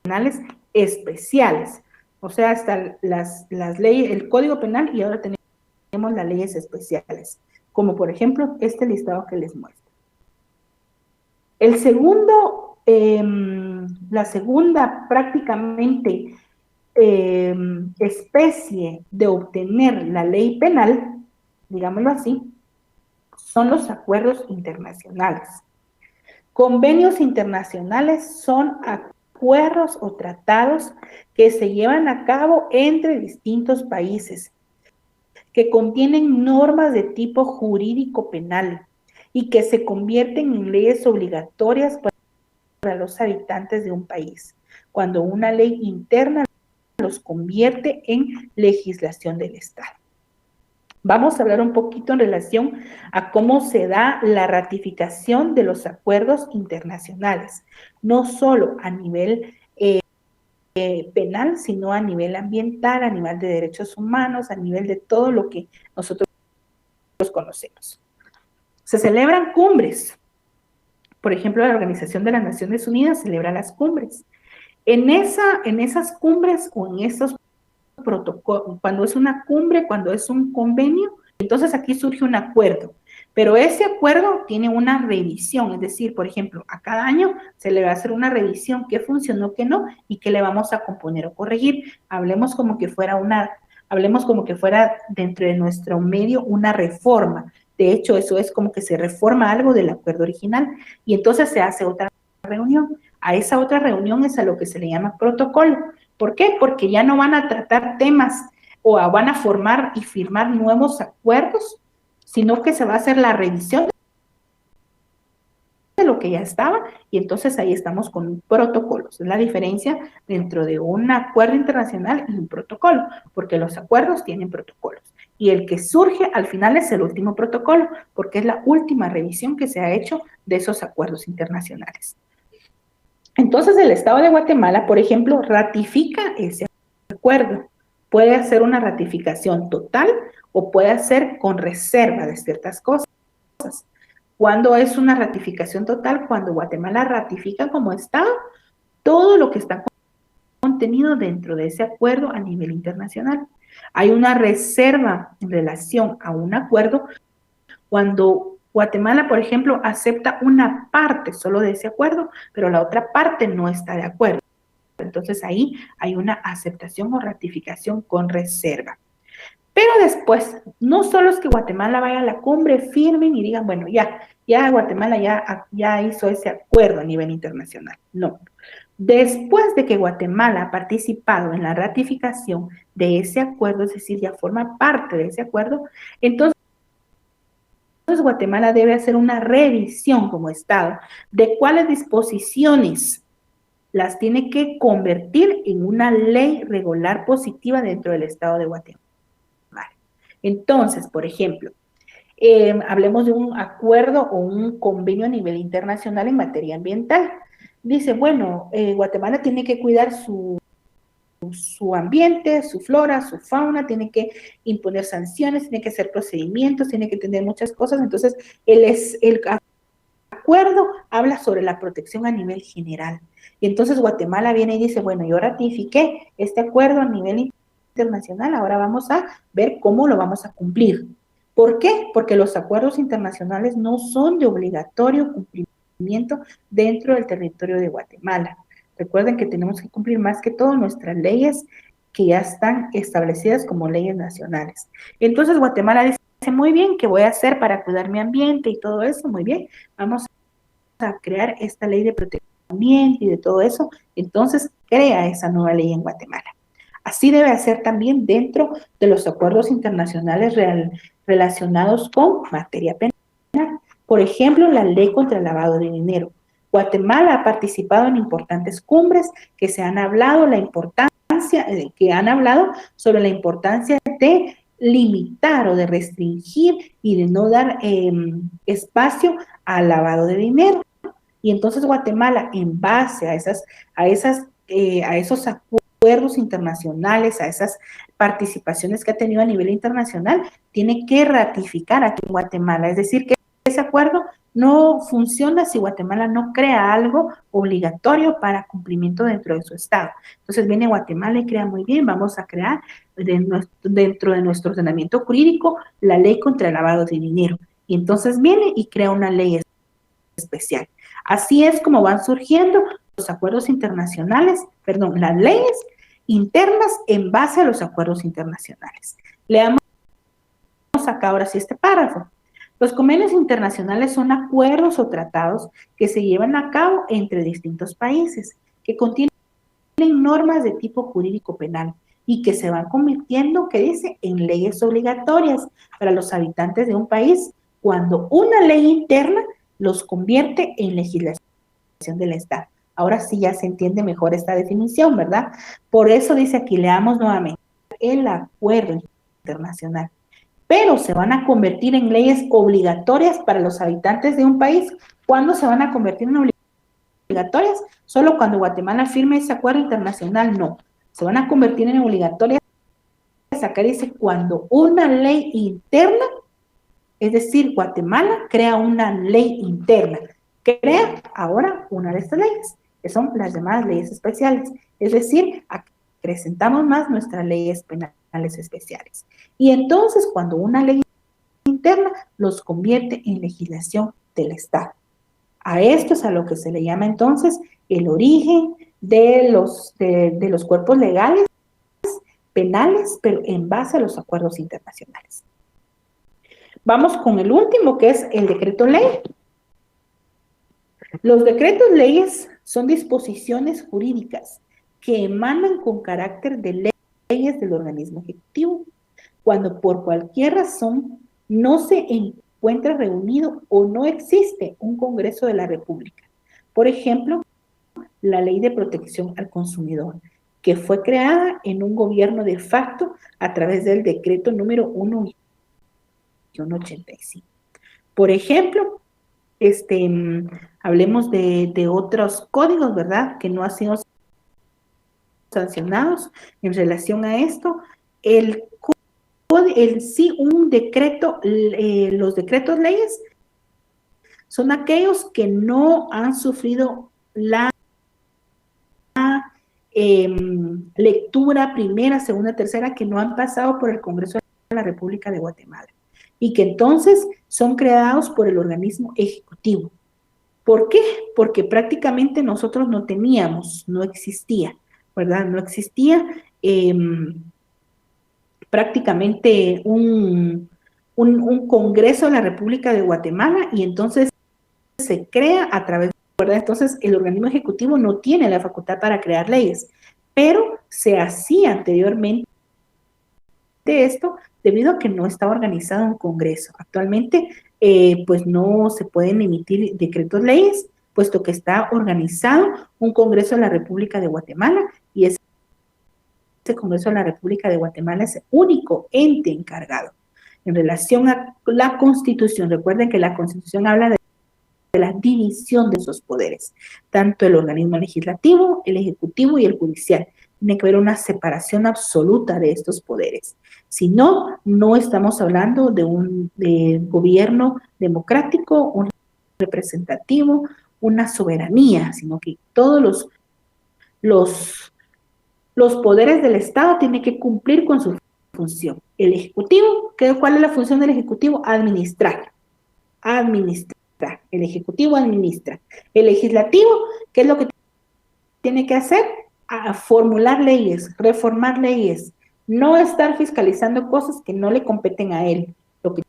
penales especiales. O sea, hasta las leyes, el Código Penal, y ahora tenemos las leyes especiales, como por ejemplo este listado que les muestro. El segundo, la segunda prácticamente especie de obtener la ley penal, digámoslo así, son los acuerdos internacionales. Convenios internacionales son acuerdos o tratados que se llevan a cabo entre distintos países, que contienen normas de tipo jurídico penal y que se convierten en leyes obligatorias para los habitantes de un país, cuando una ley interna los convierte en legislación del Estado. Vamos a hablar un poquito en relación a cómo se da la ratificación de los acuerdos internacionales, no solo a nivel penal, sino a nivel ambiental, a nivel de derechos humanos, a nivel de todo lo que nosotros conocemos. Se celebran cumbres. Por ejemplo, la Organización de las Naciones Unidas celebra las cumbres. En esas cumbres o en esos protocolos, cuando es una cumbre, cuando es un convenio, entonces aquí surge un acuerdo. Pero ese acuerdo tiene una revisión, es decir, por ejemplo, a cada año se le va a hacer una revisión, qué funcionó, qué no, y qué le vamos a componer o corregir. Hablemos como que fuera dentro de nuestro medio una reforma. De hecho, eso es como que se reforma algo del acuerdo original y entonces se hace otra reunión. A esa otra reunión es a lo que se le llama protocolo. ¿Por qué? Porque ya no van a tratar temas o van a formar y firmar nuevos acuerdos, sino que se va a hacer la revisión de lo que ya estaba y entonces ahí estamos con protocolos. Es la diferencia dentro de un acuerdo internacional y un protocolo, porque los acuerdos tienen protocolos y el que surge al final es el último protocolo, porque es la última revisión que se ha hecho de esos acuerdos internacionales. Entonces el Estado de Guatemala, por ejemplo, ratifica ese acuerdo. Puede hacer una ratificación total o puede hacer con reserva de ciertas cosas. ¿Cuándo es una ratificación total? Cuando Guatemala ratifica como Estado todo lo que está contenido dentro de ese acuerdo a nivel internacional. Hay una reserva en relación a un acuerdo cuando Guatemala, por ejemplo, acepta una parte solo de ese acuerdo, pero la otra parte no está de acuerdo. Entonces ahí hay una aceptación o ratificación con reserva. Pero después, no solo es que Guatemala vaya a la cumbre, firmen y digan, bueno, ya Guatemala ya hizo ese acuerdo a nivel internacional. No. Después de que Guatemala ha participado en la ratificación de ese acuerdo, es decir, ya forma parte de ese acuerdo, entonces Guatemala debe hacer una revisión como Estado de cuáles disposiciones las tiene que convertir en una ley regular positiva dentro del Estado de Guatemala. Entonces, por ejemplo, hablemos de un acuerdo o un convenio a nivel internacional en materia ambiental. Dice, bueno, Guatemala tiene que cuidar su ambiente, su flora, su fauna, tiene que imponer sanciones, tiene que hacer procedimientos, tiene que tener muchas cosas. Entonces, el acuerdo habla sobre la protección a nivel general. Y entonces Guatemala viene y dice, bueno, yo ratifiqué este acuerdo a nivel internacional, ahora vamos a ver cómo lo vamos a cumplir. ¿Por qué? Porque los acuerdos internacionales no son de obligatorio cumplimiento dentro del territorio de Guatemala. Recuerden que tenemos que cumplir más que todo nuestras leyes que ya están establecidas como leyes nacionales. Entonces Guatemala dice, muy bien, ¿qué voy a hacer para cuidar mi ambiente y todo eso? Muy bien, vamos a crear esta ley de protección del ambiente y de todo eso. Entonces crea esa nueva ley en Guatemala. Así debe hacer también dentro de los acuerdos internacionales relacionados con materia penal. Por ejemplo, la ley contra el lavado de dinero. Guatemala ha participado en importantes cumbres que se han hablado sobre la importancia de limitar o de restringir y de no dar espacio al lavado de dinero. Y entonces Guatemala, en base a esos acuerdos internacionales, a esas participaciones que ha tenido a nivel internacional, tiene que ratificar aquí en Guatemala. Es decir, que ese acuerdo no funciona si Guatemala no crea algo obligatorio para cumplimiento dentro de su estado. Entonces viene Guatemala y crea muy bien, vamos a crear dentro de nuestro ordenamiento jurídico la ley contra el lavado de dinero. Y entonces viene y crea una ley especial. Así es como van surgiendo los acuerdos internacionales, las leyes internas en base a los acuerdos internacionales. Leamos acá ahora sí este párrafo. Los convenios internacionales son acuerdos o tratados que se llevan a cabo entre distintos países, que contienen normas de tipo jurídico penal y que se van convirtiendo, ¿qué dice?, en leyes obligatorias para los habitantes de un país cuando una ley interna los convierte en legislación del Estado. Ahora sí ya se entiende mejor esta definición, ¿verdad? Por eso dice aquí, leamos nuevamente, el acuerdo internacional. Pero se van a convertir en leyes obligatorias para los habitantes de un país. ¿Cuándo se van a convertir en obligatorias? Solo cuando Guatemala firme ese acuerdo internacional, no. Se van a convertir en obligatorias, acá dice, cuando una ley interna, es decir, Guatemala crea una ley interna, crea ahora una de estas leyes, que son las llamadas leyes especiales. Es decir, acrecentamos más nuestras leyes penales especiales. Y entonces, cuando una ley interna los convierte en legislación del Estado. A esto es a lo que se le llama entonces el origen de los cuerpos legales penales, pero en base a los acuerdos internacionales. Vamos con el último, que es el decreto ley. Los decretos leyes son disposiciones jurídicas que emanan con carácter de leyes del organismo ejecutivo, cuando por cualquier razón no se encuentra reunido o no existe un Congreso de la República. Por ejemplo, la Ley de Protección al Consumidor, que fue creada en un gobierno de facto a través del decreto número 1-85. Por ejemplo, hablemos de otros códigos, ¿verdad?, que no han sido sancionados en relación a esto. Un decreto, los decretos leyes son aquellos que no han sufrido la lectura primera, segunda, tercera, que no han pasado por el Congreso de la República de Guatemala y que entonces son creados por el organismo ejecutivo. ¿Por qué? Porque prácticamente nosotros no teníamos, no existía, ¿verdad? No existía prácticamente un Congreso de la República de Guatemala y entonces se crea a través, ¿verdad? Entonces el organismo ejecutivo no tiene la facultad para crear leyes, pero se hacía anteriormente esto debido a que no estaba organizado un Congreso. Actualmente, pues no se pueden emitir decretos leyes, puesto que está organizado un Congreso de la República de Guatemala y ese Congreso de la República de Guatemala es el único ente encargado. En relación a la Constitución, recuerden que la Constitución habla de la división de esos poderes, tanto el organismo legislativo, el ejecutivo y el judicial. Tiene que haber una separación absoluta de estos poderes. Si no, no estamos hablando de un gobierno democrático, un representativo, una soberanía, sino que todos los poderes del Estado tienen que cumplir con su función. El Ejecutivo, ¿cuál es la función del Ejecutivo? Administrar. El Ejecutivo administra. El Legislativo, ¿qué es lo que tiene que hacer? Formular leyes, reformar leyes, no estar fiscalizando cosas que no le competen a él. Lo que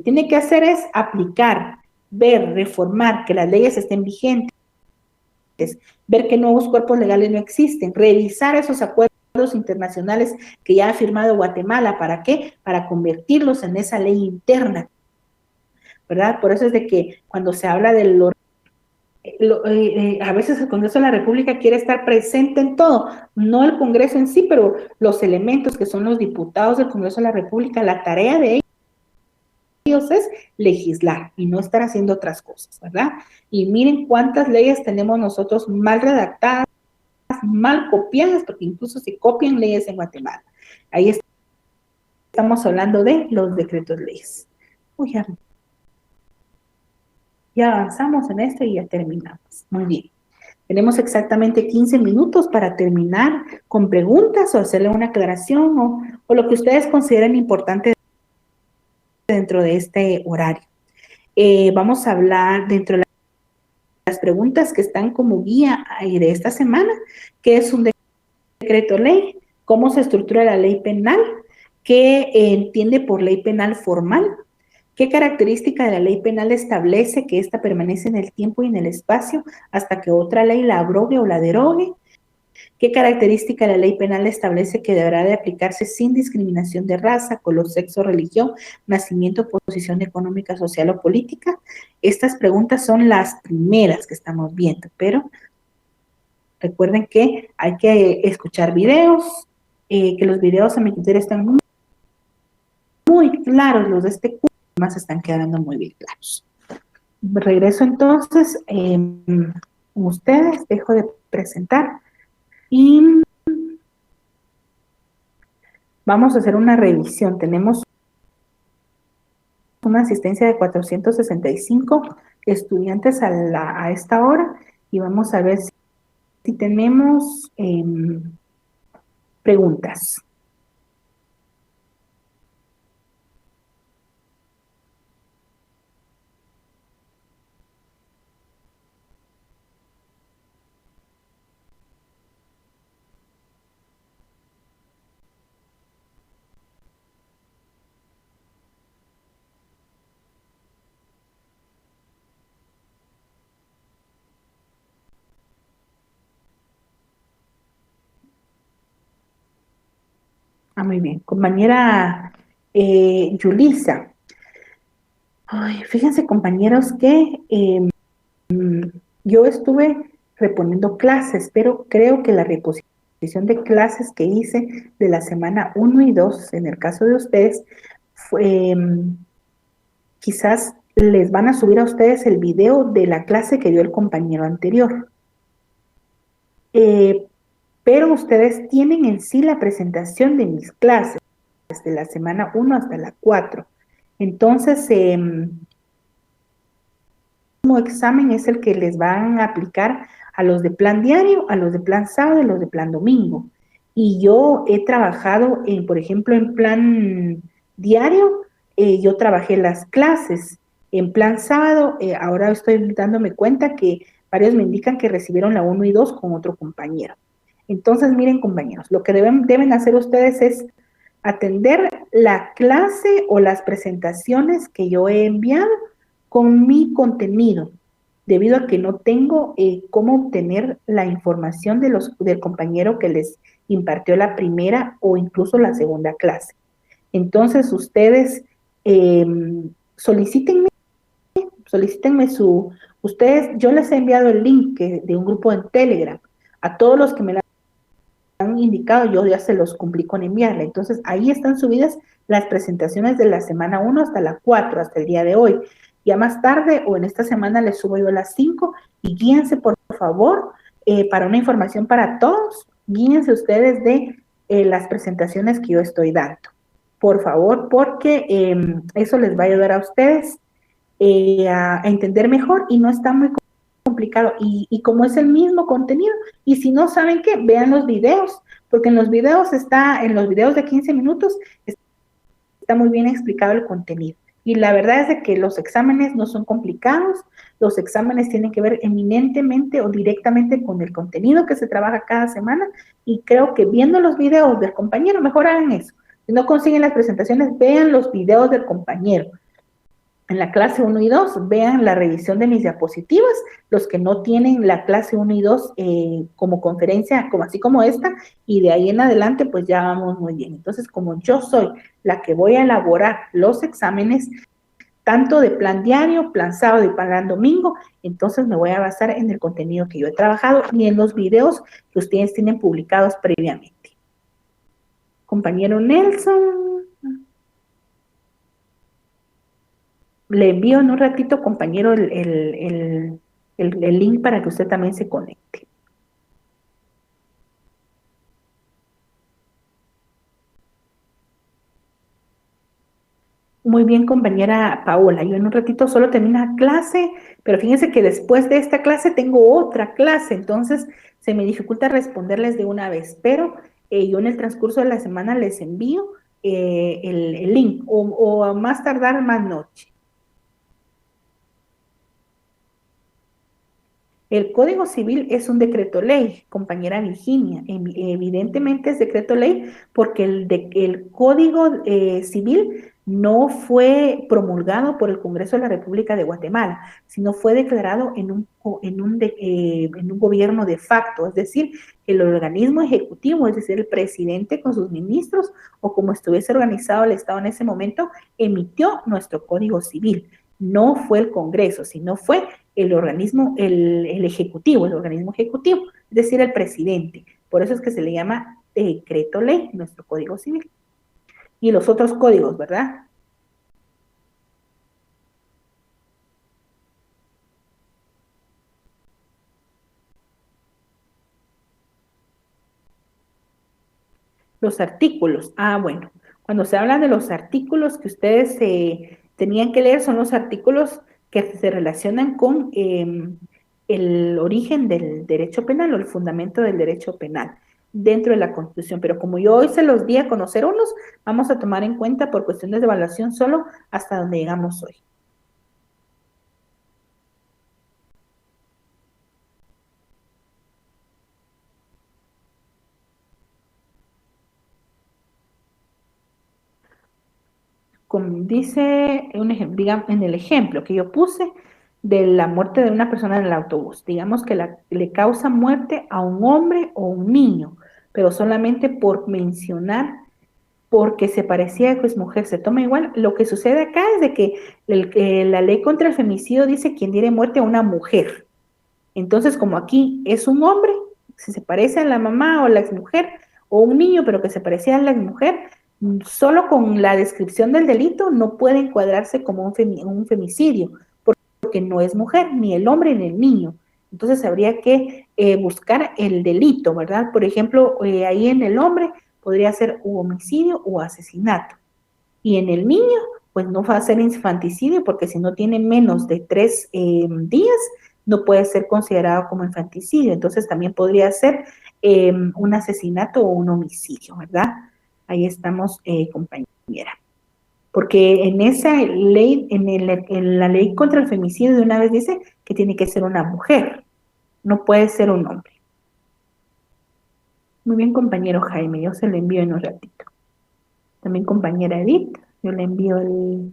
tiene que hacer es aplicar, ver, reformar, que las leyes estén vigentes, ver que nuevos cuerpos legales no existen, revisar esos acuerdos internacionales que ya ha firmado Guatemala. ¿Para qué? Para convertirlos en esa ley interna. ¿verdad? Por eso es de que cuando se habla de a veces el Congreso de la República quiere estar presente en todo, no el Congreso en sí, pero los elementos que son los diputados del Congreso de la República, la tarea de ellos es legislar y no estar haciendo otras cosas, ¿verdad? Y miren cuántas leyes tenemos nosotros mal redactadas, mal copiadas, porque incluso se copian leyes en Guatemala. Ahí estamos hablando de los decretos leyes. Uy, ya avanzamos en esto y ya terminamos. Muy bien. Tenemos exactamente 15 minutos para terminar con preguntas o hacerle una aclaración o lo que ustedes consideren importante dentro de este horario. Vamos a hablar dentro de las preguntas que están como guía de esta semana, qué es un decreto ley, cómo se estructura la ley penal, qué entiende por ley penal formal, qué característica de la ley penal establece que ésta permanece en el tiempo y en el espacio hasta que otra ley la abrogue o la derogue, qué característica de la ley penal establece que deberá de aplicarse sin discriminación de raza, color, sexo, religión, nacimiento, posición económica, social o política. Estas preguntas son las primeras que estamos viendo, pero recuerden que hay que escuchar videos, que los videos a mi criterio están muy claros, los de este curso más están quedando muy bien claros. Regreso entonces, ustedes, dejo de presentar y vamos a hacer una revisión. Tenemos una asistencia de 465 estudiantes a esta hora y vamos a ver si tenemos preguntas. Muy bien. Compañera Yulisa. Fíjense, compañeros, que yo estuve reponiendo clases, pero creo que la reposición de clases que hice de la semana 1 y 2, en el caso de ustedes, fue, quizás les van a subir a ustedes el video de la clase que dio el compañero anterior. Pero ustedes tienen en sí la presentación de mis clases, desde la semana 1 hasta la 4. Entonces, el último examen es el que les van a aplicar a los de plan diario, a los de plan sábado y a los de plan domingo. Y yo he trabajado, por ejemplo, en plan diario, yo trabajé las clases. En plan sábado, ahora estoy dándome cuenta que varios me indican que recibieron la 1 y 2 con otro compañero. Entonces, miren, compañeros, lo que deben hacer ustedes es atender la clase o las presentaciones que yo he enviado con mi contenido, debido a que no tengo cómo obtener la información del compañero que les impartió la primera o incluso la segunda clase. Entonces, ustedes solicítenme yo les he enviado el link de un grupo en Telegram a todos los que me han indicado, yo ya se los cumplí con enviarle. Entonces, ahí están subidas las presentaciones de la semana 1 hasta la 4, hasta el día de hoy. Ya más tarde o en esta semana les subo yo las 5 y guíense, por favor, para una información para todos, guíense ustedes de las presentaciones que yo estoy dando. Por favor, porque eso les va a ayudar a ustedes a entender mejor y no está muy complicado. Y como es el mismo contenido, y si no saben qué, vean los videos, porque en los videos de 15 minutos está muy bien explicado el contenido. Y la verdad es de que los exámenes no son complicados, los exámenes tienen que ver eminentemente o directamente con el contenido que se trabaja cada semana, y creo que viendo los videos del compañero, mejor hagan eso. Si no consiguen las presentaciones, vean los videos del compañero. En la clase 1 y 2, vean la revisión de mis diapositivas, los que no tienen la clase 1 y 2 como conferencia, así como esta, y de ahí en adelante, pues ya vamos muy bien. Entonces, como yo soy la que voy a elaborar los exámenes, tanto de plan diario, plan sábado y plan domingo. Entonces me voy a basar en el contenido que yo he trabajado y en los videos que ustedes tienen publicados previamente. Compañero Nelson, le envío en un ratito, compañero, el link para que usted también se conecte. Muy bien, compañera Paola. Yo en un ratito solo termino la clase, pero fíjense que después de esta clase tengo otra clase, entonces se me dificulta responderles de una vez, pero yo en el transcurso de la semana les envío el link o a más tardar más noche. El Código Civil es un decreto ley, compañera Virginia. Evidentemente es decreto ley porque el Código Civil no fue promulgado por el Congreso de la República de Guatemala, sino fue declarado en un gobierno de facto, es decir, el organismo ejecutivo, es decir, el presidente con sus ministros o como estuviese organizado el Estado en ese momento, emitió nuestro Código Civil. No fue el Congreso, sino fue el organismo, el ejecutivo, el organismo ejecutivo, es decir, el presidente. Por eso es que se le llama decreto ley, nuestro Código Civil. Y los otros códigos, ¿verdad? Los artículos. Ah, bueno. Cuando se habla de los artículos que ustedes tenían que leer, son los artículos que se relacionan con el origen del derecho penal o el fundamento del derecho penal dentro de la Constitución. Pero como yo hoy se los di a conocer unos, vamos a tomar en cuenta por cuestiones de evaluación solo hasta donde llegamos hoy. Como dice, digamos, en el ejemplo que yo puse de la muerte de una persona en el autobús, digamos que le causa muerte a un hombre o un niño, pero solamente por mencionar, porque se parecía que es mujer, se toma igual. Lo que sucede acá es de que la ley contra el femicidio dice quien diere muerte a una mujer. Entonces, como aquí es un hombre, si se parece a la mamá o la exmujer, o un niño, pero que se parecía a la exmujer, solo con la descripción del delito no puede encuadrarse como un femicidio, porque no es mujer, ni el hombre ni el niño. Entonces habría que buscar el delito, ¿verdad? Por ejemplo, ahí en el hombre podría ser homicidio o asesinato. Y en el niño, pues no va a ser infanticidio, porque si no tiene menos de 3 días, no puede ser considerado como infanticidio. Entonces también podría ser un asesinato o un homicidio, ¿verdad? Ahí estamos, compañera. Porque en esa ley, en la ley contra el femicidio de una vez dice que tiene que ser una mujer, no puede ser un hombre. Muy bien, compañero Jaime, yo se lo envío en un ratito. También compañera Edith, yo le envío el...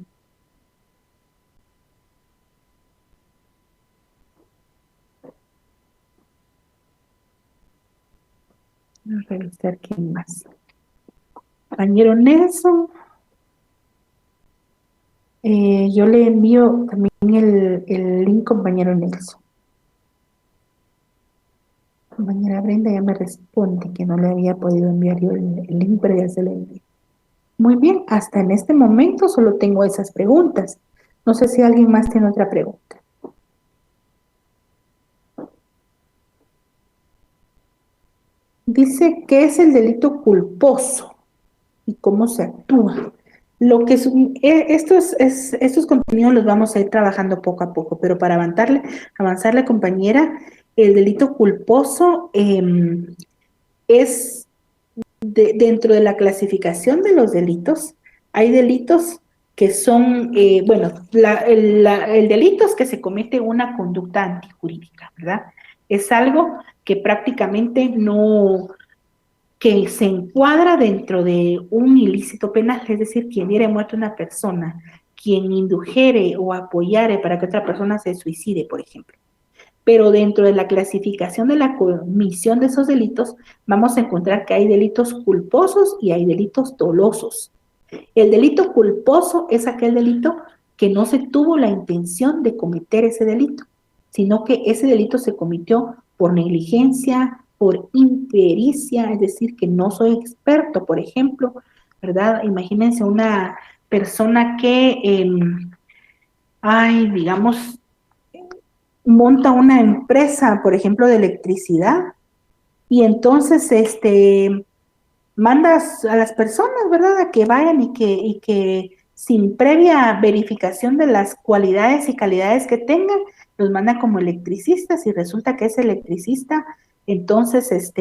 Voy a revisar quién más. Compañero Nelson, yo le envío también el link, compañero Nelson. Compañera Brenda ya me responde que no le había podido enviar yo el link, pero ya se lo envié. Muy bien, hasta en este momento solo tengo esas preguntas. No sé si alguien más tiene otra pregunta. Dice, ¿qué es el delito culposo y cómo se actúa? Lo que estos contenidos los vamos a ir trabajando poco a poco, pero para avanzarle, compañera, el delito culposo es dentro de la clasificación de los delitos. Hay delitos que son, bueno, el delito es que se comete una conducta antijurídica, ¿verdad? Es algo que prácticamente no, que se encuadra dentro de un ilícito penal, es decir, quien diere muerte a una persona, quien indujere o apoyare para que otra persona se suicide, por ejemplo. Pero dentro de la clasificación de la comisión de esos delitos, vamos a encontrar que hay delitos culposos y hay delitos dolosos. El delito culposo es aquel delito que no se tuvo la intención de cometer ese delito, sino que ese delito se cometió por negligencia, por impericia, es decir, que no soy experto, por ejemplo, ¿verdad? Imagínense una persona que, digamos, monta una empresa, por ejemplo, de electricidad, y entonces mandas a las personas, ¿verdad?, a que vayan y que sin previa verificación de las cualidades y calidades que tengan, los manda como electricistas y resulta que ese electricista entonces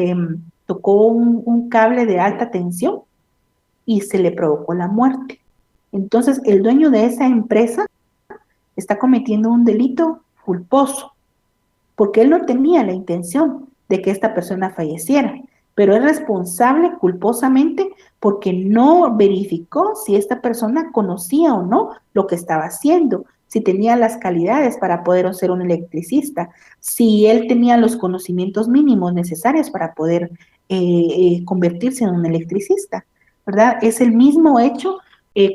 tocó un cable de alta tensión y se le provocó la muerte. Entonces el dueño de esa empresa está cometiendo un delito culposo porque él no tenía la intención de que esta persona falleciera, pero es responsable culposamente porque no verificó si esta persona conocía o no lo que estaba haciendo, si tenía las calidades para poder ser un electricista, si él tenía los conocimientos mínimos necesarios para poder convertirse en un electricista, ¿verdad? Es el mismo hecho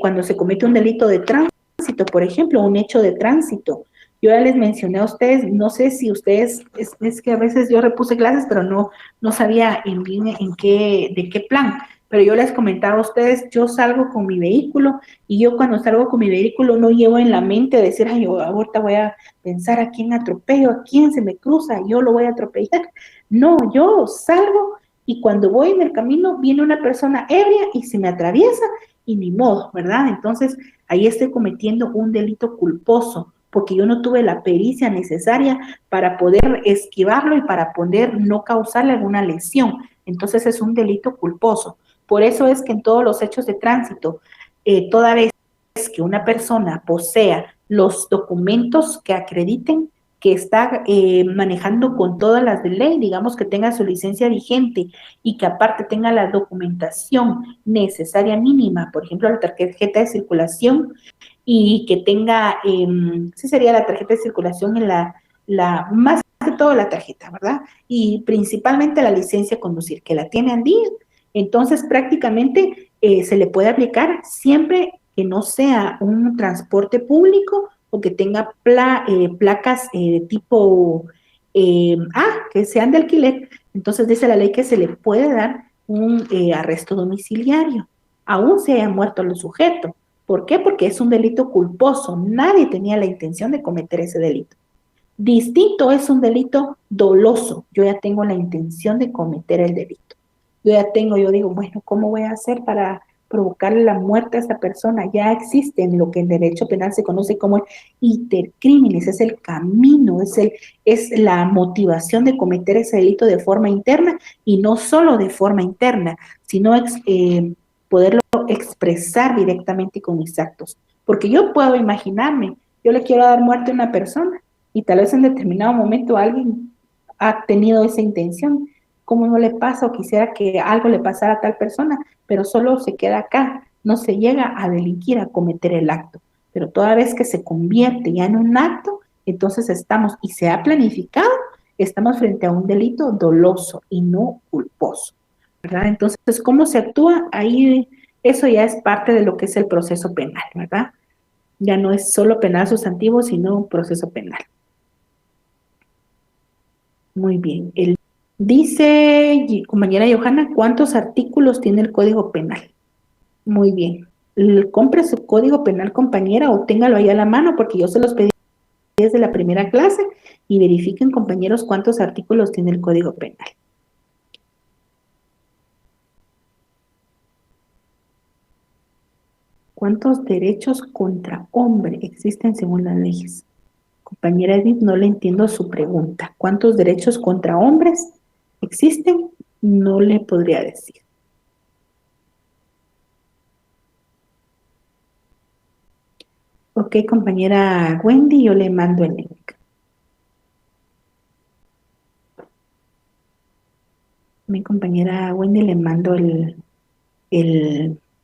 cuando se comete un delito de tránsito, por ejemplo, un hecho de tránsito. Yo ya les mencioné a ustedes, no sé si ustedes, es que a veces yo repuse clases, pero no sabía de qué plan, pero yo les comentaba a ustedes, yo salgo con mi vehículo y yo cuando salgo con mi vehículo no llevo en la mente decir, ay, yo ahorita voy a pensar a quién atropello, a quién se me cruza, yo lo voy a atropellar. No, yo salgo y cuando voy en el camino viene una persona ebria y se me atraviesa y ni modo, ¿verdad? Entonces ahí estoy cometiendo un delito culposo porque yo no tuve la pericia necesaria para poder esquivarlo y para poder no causarle alguna lesión. Entonces es un delito culposo. Por eso es que en todos los hechos de tránsito, toda vez que una persona posea los documentos que acrediten que está manejando con todas las de ley, digamos que tenga su licencia vigente y que aparte tenga la documentación necesaria mínima, por ejemplo, la tarjeta de circulación, y que tenga, sí sería la tarjeta de circulación en más que todo la tarjeta, ¿verdad? Y principalmente la licencia de conducir, que la tiene al día. Entonces prácticamente se le puede aplicar siempre que no sea un transporte público o que tenga placas de tipo que sean de alquiler. Entonces dice la ley que se le puede dar un arresto domiciliario, aún se haya muerto el sujeto. ¿Por qué? Porque es un delito culposo. Nadie tenía la intención de cometer ese delito. Distinto es un delito doloso. Yo ya tengo la intención de cometer el delito. Yo digo, bueno, ¿cómo voy a hacer para provocarle la muerte a esa persona? Ya existe en lo que en derecho penal se conoce como intercrímenes, es el camino, es la motivación de cometer ese delito de forma interna y no solo de forma interna, sino poderlo expresar directamente con mis actos. Porque yo puedo imaginarme, yo le quiero dar muerte a una persona y tal vez en determinado momento alguien ha tenido esa intención, como no le pasa o quisiera que algo le pasara a tal persona, pero solo se queda acá, no se llega a delinquir, a cometer el acto. Pero toda vez que se convierte ya en un acto, entonces y se ha planificado, estamos frente a un delito doloso y no culposo, ¿verdad? Entonces, ¿cómo se actúa? Ahí eso ya es parte de lo que es el proceso penal, ¿verdad? Ya no es solo penal sustantivo, sino un proceso penal. Muy bien. Dice compañera Johanna, ¿cuántos artículos tiene el Código Penal? Muy bien. Compre su Código Penal, compañera, o téngalo ahí a la mano, porque yo se los pedí desde la primera clase, y verifiquen, compañeros, cuántos artículos tiene el Código Penal. ¿Cuántos derechos contra hombre existen según las leyes? Compañera Edith, no le entiendo su pregunta. ¿Cuántos derechos contra hombres existen? No le podría decir. Ok, compañera Wendy, yo le mando el link. Mi compañera Wendy le mando el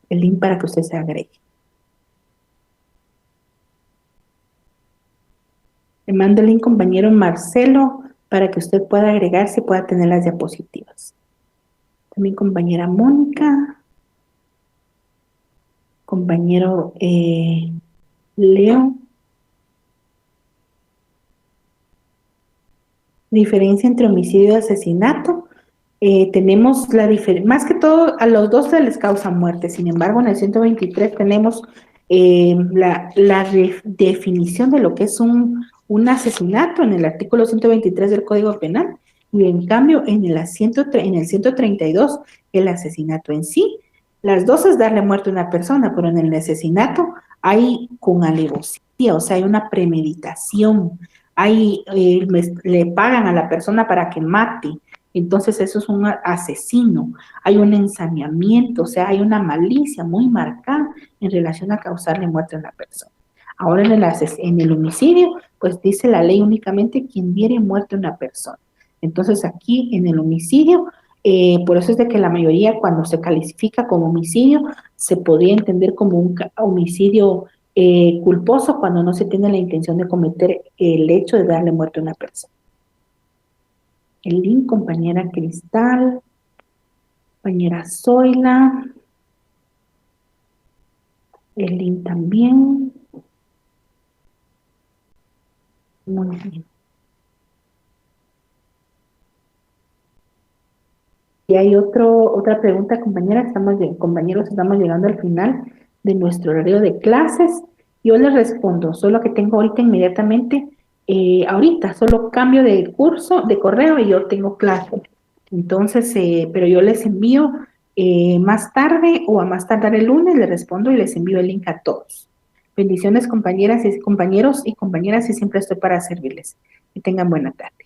link para que usted se agregue. Le mando el link, compañero Marcelo, para que usted pueda agregarse y pueda tener las diapositivas. También compañera Mónica, compañero Leo. Diferencia entre homicidio y asesinato. Tenemos la diferencia, más que todo a los dos se les causa muerte, sin embargo en el 123 tenemos la definición de lo que es un asesinato en el artículo 123 del Código Penal, y en cambio en el 132 el asesinato en sí, las dos es darle muerte a una persona, pero en el asesinato hay con alevosía, o sea, hay una premeditación, hay, le pagan a la persona para que mate, entonces eso es un asesino, hay un ensañamiento, o sea, hay una malicia muy marcada en relación a causarle muerte a una persona. Ahora en el homicidio, pues dice la ley únicamente quien diere muerte a una persona. Entonces aquí en el homicidio, por eso es de que la mayoría cuando se califica como homicidio, se podría entender como un homicidio culposo cuando no se tiene la intención de cometer el hecho de darle muerte a una persona. El link, compañera Cristal, compañera Zoila, el link también. Muy bien. Y hay otra pregunta, compañera, compañeros, estamos llegando al final de nuestro horario de clases. Yo les respondo, solo que tengo ahorita inmediatamente, ahorita, solo cambio de curso, de correo y yo tengo clase. Entonces, pero yo les envío más tarde o a más tardar el lunes, les respondo y les envío el link a todos. Bendiciones, compañeras y compañeros y compañeras, y siempre estoy para servirles. Que tengan buena tarde.